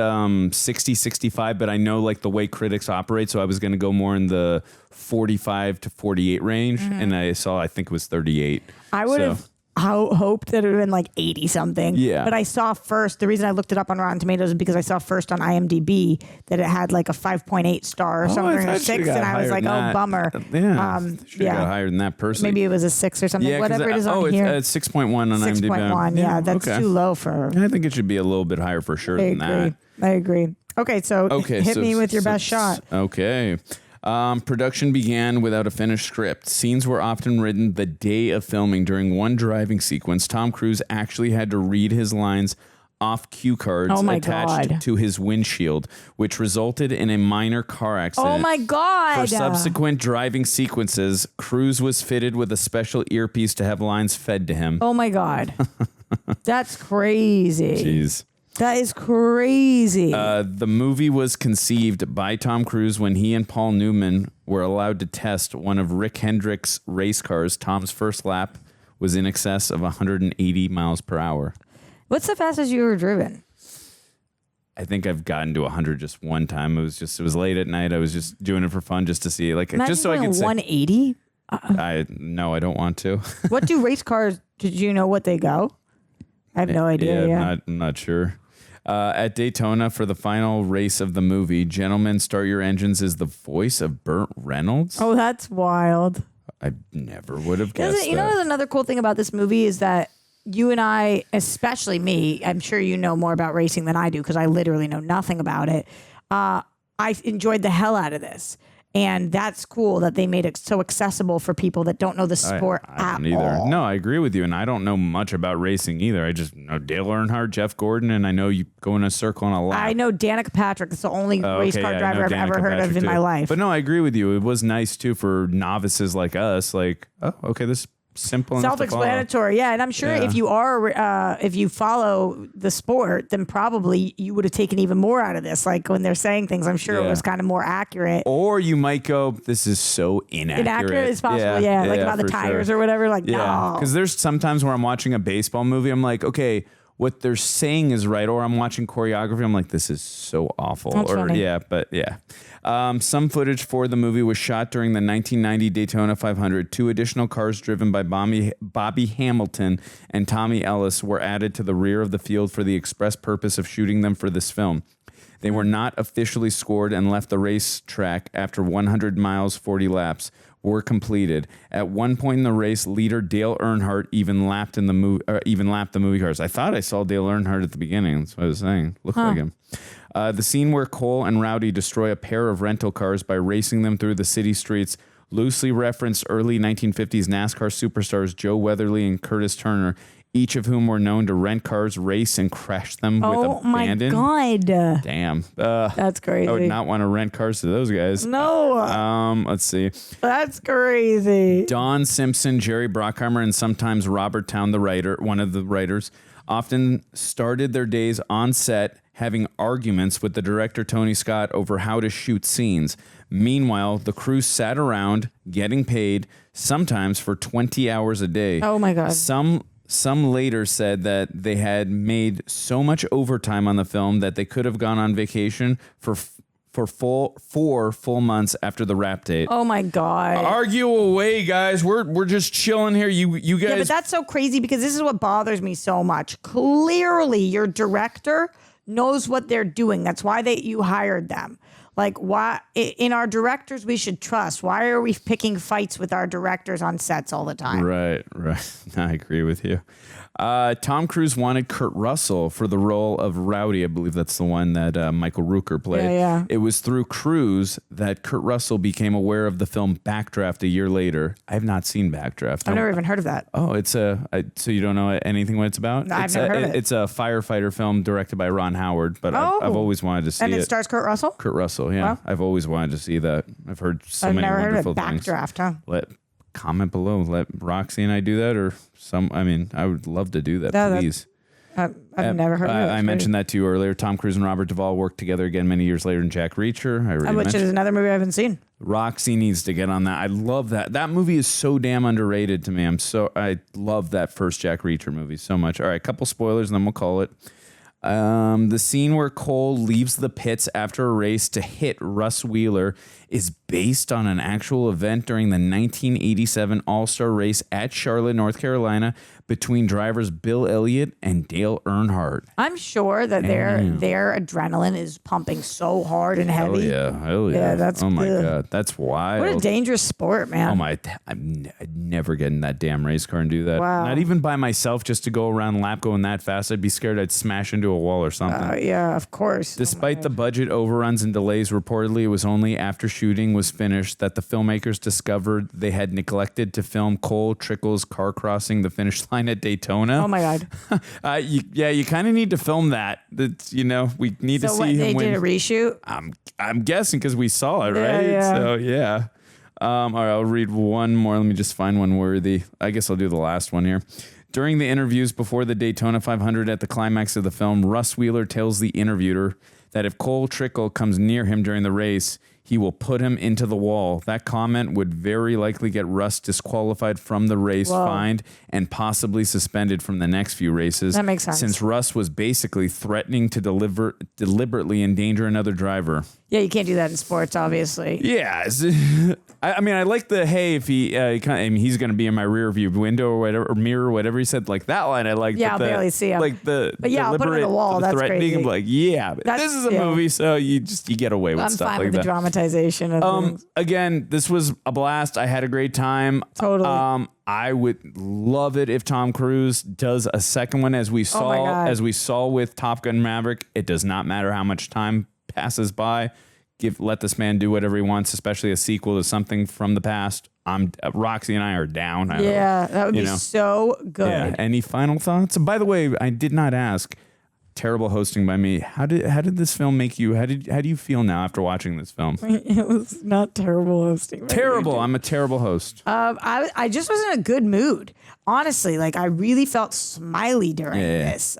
60, 65, but I know like the way critics operate, so I was going to go more in the 45 to 48 range, and I think it was 38. I would have hoped that it would have been like 80 something. Yeah. But I saw first, the reason I looked it up on Rotten Tomatoes is because I saw first on IMDb that it had like a 5.8 star or something, or 6, and I was like, oh, bummer. Yeah. Should have got higher than that person. Maybe it was a 6 or something. Yeah, whatever it is on here. It's 6.1 on IMDb. 6.1. Yeah, that's too low for. I think it should be a little bit higher for sure than that. I agree. Okay, so hit me with your best shot. Okay. Production began without a finished script. Scenes were often written the day of filming. During one driving sequence, Tom Cruise actually had to read his lines off cue cards attached to his windshield, which resulted in a minor car accident. Oh my God. For subsequent driving sequences, Cruise was fitted with a special earpiece to have lines fed to him. Oh my God. That's crazy. Jeez. That is crazy. The movie was conceived by Tom Cruise when he and Paul Newman were allowed to test one of Rick Hendrick's race cars. Tom's first lap was in excess of 180 miles per hour. What's the fastest you ever driven? I think I've gotten to 100 just one time. It was late at night. I was just doing it for fun, just to see, like, Imagine just so I could say 180. No, I don't want to. What do race cars? Did you know what they go? I have no idea. I'm not sure. At Daytona for the final race of the movie, Gentlemen, Start Your Engines is the voice of Burt Reynolds. Oh, that's wild. I never would have guessed that. You know, another cool thing about this movie is that you and I, especially me, I'm sure you know more about racing than I do because I literally know nothing about it. I enjoyed the hell out of this. And that's cool that they made it so accessible for people that don't know the sport I don't either. No, I agree with you. And I don't know much about racing either. I just know Dale Earnhardt, Jeff Gordon, and I know you go in a circle and a lap. I know Danica Patrick. It's the only race car driver I've ever heard of in my life. But no, I agree with you. It was nice, too, for novices like us. Like, oh, okay, this is simple enough to follow. Self-explanatory, yeah. And I'm sure if you are, if you follow the sport, then probably you would have taken even more out of this. Like when they're saying things, I'm sure it was kind of more accurate. Or you might go, this is so inaccurate. Inaccurate is possible, yeah. Like about the tires or whatever. Like, no. Because there's sometimes where I'm watching a baseball movie, I'm like, okay, what they're saying is right. Or I'm watching choreography, I'm like, this is so awful. That's funny. Some footage for the movie was shot during the 1990 Daytona 500. 2 additional cars driven by Bobby Hamilton and Tommy Ellis were added to the rear of the field for the express purpose of shooting them for this film. They were not officially scored and left the racetrack after 100 miles, 40 laps were completed. At one point in the race, leader Dale Earnhardt even lapped the movie cars. I thought I saw Dale Earnhardt at the beginning. That's what I was saying. Looked like him. The scene where Cole and Rowdy destroy a pair of rental cars by racing them through the city streets loosely referenced early 1950s NASCAR superstars Joe Weatherly and Curtis Turner, each of whom were known to rent cars, race, and crash them with abandon. Oh, my God. Damn. That's crazy. I would not want to rent cars to those guys. No. Let's see. That's crazy. Don Simpson, Jerry Bruckheimer, and sometimes Robert Towne, one of the writers, often started their days on set having arguments with the director Tony Scott over how to shoot scenes. Meanwhile, the crew sat around getting paid, sometimes for 20 hours a day. Oh, my God. Some later said that they had made so much overtime on the film that they could have gone on vacation for 4 full months after the wrap date. Oh my God. Argue away, guys. We're just chilling here. You guys. Yeah, but that's so crazy because this is what bothers me so much. Clearly, your director knows what they're doing. That's why you hired them. Like, why in our directors we should trust? Why are we picking fights with our directors on sets all the time? Right. I agree with you. Tom Cruise wanted Kurt Russell for the role of Rowdy. I believe that's the one that Michael Rooker played. Yeah. It was through Cruise that Kurt Russell became aware of the film Backdraft a year later. I have not seen Backdraft. I've never even heard of that. Oh, so you don't know anything what it's about? No, I've never heard of it. It's a firefighter film directed by Ron Howard, but I've always wanted to see it. And it stars Kurt Russell? Kurt Russell, yeah. Wow. I've always wanted to see that. I've heard so many wonderful things. I've never heard of Backdraft, huh? Comment below. Let Roxy and I do that, or I would love to do that, please. I've never heard of it. I mentioned that to you earlier. Tom Cruise and Robert Duvall worked together again many years later in Jack Reacher. Which is another movie I haven't seen. Roxy needs to get on that. I love that. That movie is so damn underrated to me. I love that first Jack Reacher movie so much. All right, a couple spoilers, and then we'll call it. The scene where Cole leaves the pits after a race to hit Russ Wheeler is based on an actual event during the 1987 All-Star race at Charlotte, North Carolina, between drivers Bill Elliott and Dale Earnhardt. I'm sure that their adrenaline is pumping so hard and heavy. Hell yeah. That's oh my good. God, that's wild. What a dangerous sport, man. Oh my, I'd never get in that damn race car and do that. Wow. Not even by myself, just to go around lap going that fast. I'd be scared I'd smash into a wall or something. Yeah, of course. Despite the budget overruns and delays, reportedly it was only after shooting was finished that the filmmakers discovered they had neglected to film Cole Trickle's car crossing the finish line at Daytona. Oh my God. You kind of need to film that. That's, we need to see him they win. did a reshoot? I'm guessing because we saw it, right? Yeah. So yeah. All right, I'll read one more. Let me just find one worthy. I guess I'll do the last one here. During the interviews before the Daytona 500 at the climax of the film, Russ Wheeler tells the interviewer that if Cole Trickle comes near him during the race, he will put him into the wall. That comment would very likely get Russ disqualified from the race, fined, and possibly suspended from the next few races. That makes sense. Since Russ was basically threatening to deliberately endanger another driver. Yeah, you can't do that in sports, obviously. Yeah. I mean, I like the, hey, if he's going to be in my rear view window or whatever, or mirror, or whatever he said. Like that line, I like. Yeah, I'll barely see him. Like the but yeah, I'll put it on the wall. That's threatening. crazy. Like, yeah, but this is a movie, so you get away with stuff I'm fine like with that. the dramatization of things. Again, this was a blast. I had a great time. Totally. I would love it if Tom Cruise does a second one, as we saw with Top Gun Maverick. It does not matter how much time passes by. Let this man do whatever he wants, especially a sequel to something from the past. Roxy and I are down. That would be so good. Yeah. Any final thoughts? And by the way, I did not ask. Terrible hosting by me. How did this film make you? How do you feel now after watching this film? It was not terrible hosting. Terrible. I'm a terrible host. I just was in a good mood. Honestly, like I really felt smiley during this.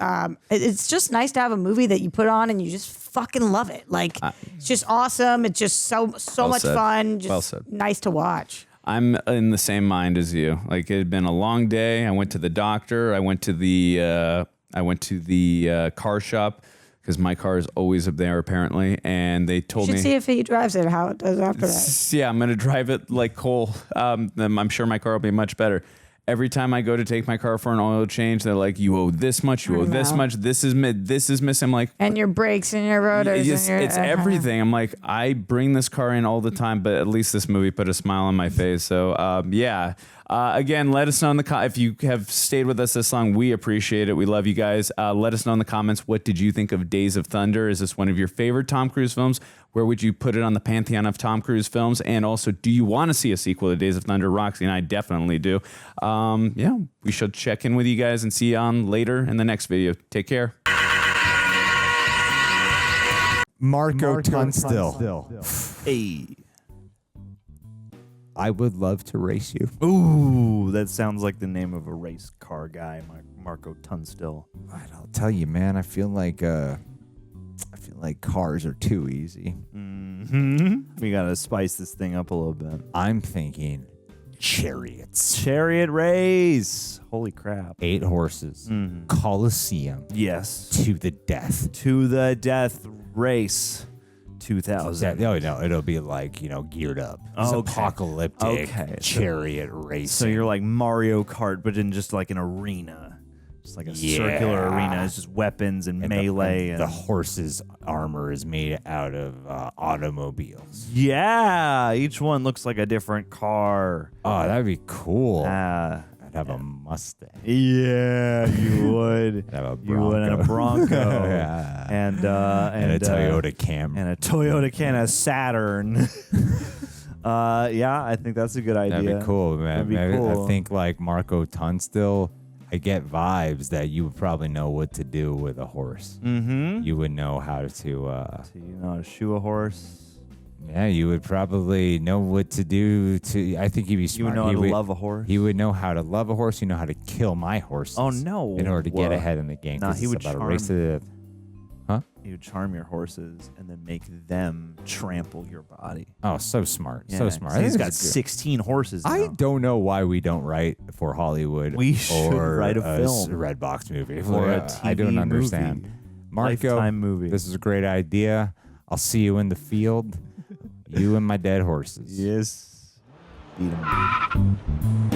It's just nice to have a movie that you put on and you just fucking love it. Like it's just awesome. It's just so much fun. Just nice to watch. I'm in the same mind as you. Like it had been a long day. I went to the doctor. I went to the car shop because my car is always up there apparently, and they told me. You should see if he drives it, how it does after that. Yeah, I'm gonna drive it like Cole. I'm sure my car will be much better. Every time I go to take my car for an oil change, they're like, "You owe this much. You owe this much. This is missing." I'm like, and your brakes and your rotors. It's everything. I'm like, I bring this car in all the time, but at least this movie put a smile on my face. So yeah. Again, let us know in the if you have stayed with us this long. We appreciate it. We love you guys. Let us know in the comments, what did you think of Days of Thunder? Is this one of your favorite Tom Cruise films? Where would you put it on the pantheon of Tom Cruise films? And also, do you want to see a sequel to Days of Thunder? Roxy and I definitely do. Yeah, we should check in with you guys and see you on later in the next video. Take care. Marco Tunstall. Hey. I would love to race you. Ooh, that sounds like the name of a race car guy, Marco Tunstall. I'll tell you, man. I feel like cars are too easy. Mm-hmm. We gotta spice this thing up a little bit. I'm thinking chariots. Chariot race. Holy crap. 8 horses. Mm-hmm. Coliseum. Yes. To the death. To the death race. 2000. Oh no, it'll be like, geared up. It's apocalyptic chariot racing. So you're like Mario Kart, but in just like an arena. Just like a circular arena. It's just weapons and melee. The horse's armor is made out of automobiles. Yeah, each one looks like a different car. Oh, that'd be cool. I'd have a Mustang. Yeah, you would. I'd have a Bronco. You would, and a Bronco. Yeah. And a Toyota Camry. And a Toyota Camry, Saturn. Yeah, I think that's a good idea. That'd be cool, man. That'd be cool. I think like Marco Tunstall, I get vibes that you would probably know what to do with a horse. Mm-hmm. You would know how to So you know how to shoe a horse. Yeah, you would probably know what to do I think he'd be smart. You would know how to love a horse. He would know how to love a horse. You know how to kill my horses. Oh, no. In order to get ahead in the game. Nah, he would about a race to the... Huh? He would charm your horses and then make them trample your body. Oh, so smart. Yeah. So smart. So he's got 16 horses now. I don't know why we don't write for Hollywood. We should write a film. Red Box movie. Or a TV I don't understand. movie. Marco, Lifetime movie. This is a great idea. I'll see you in the field. You and my dead horses. Yes. Beat 'em.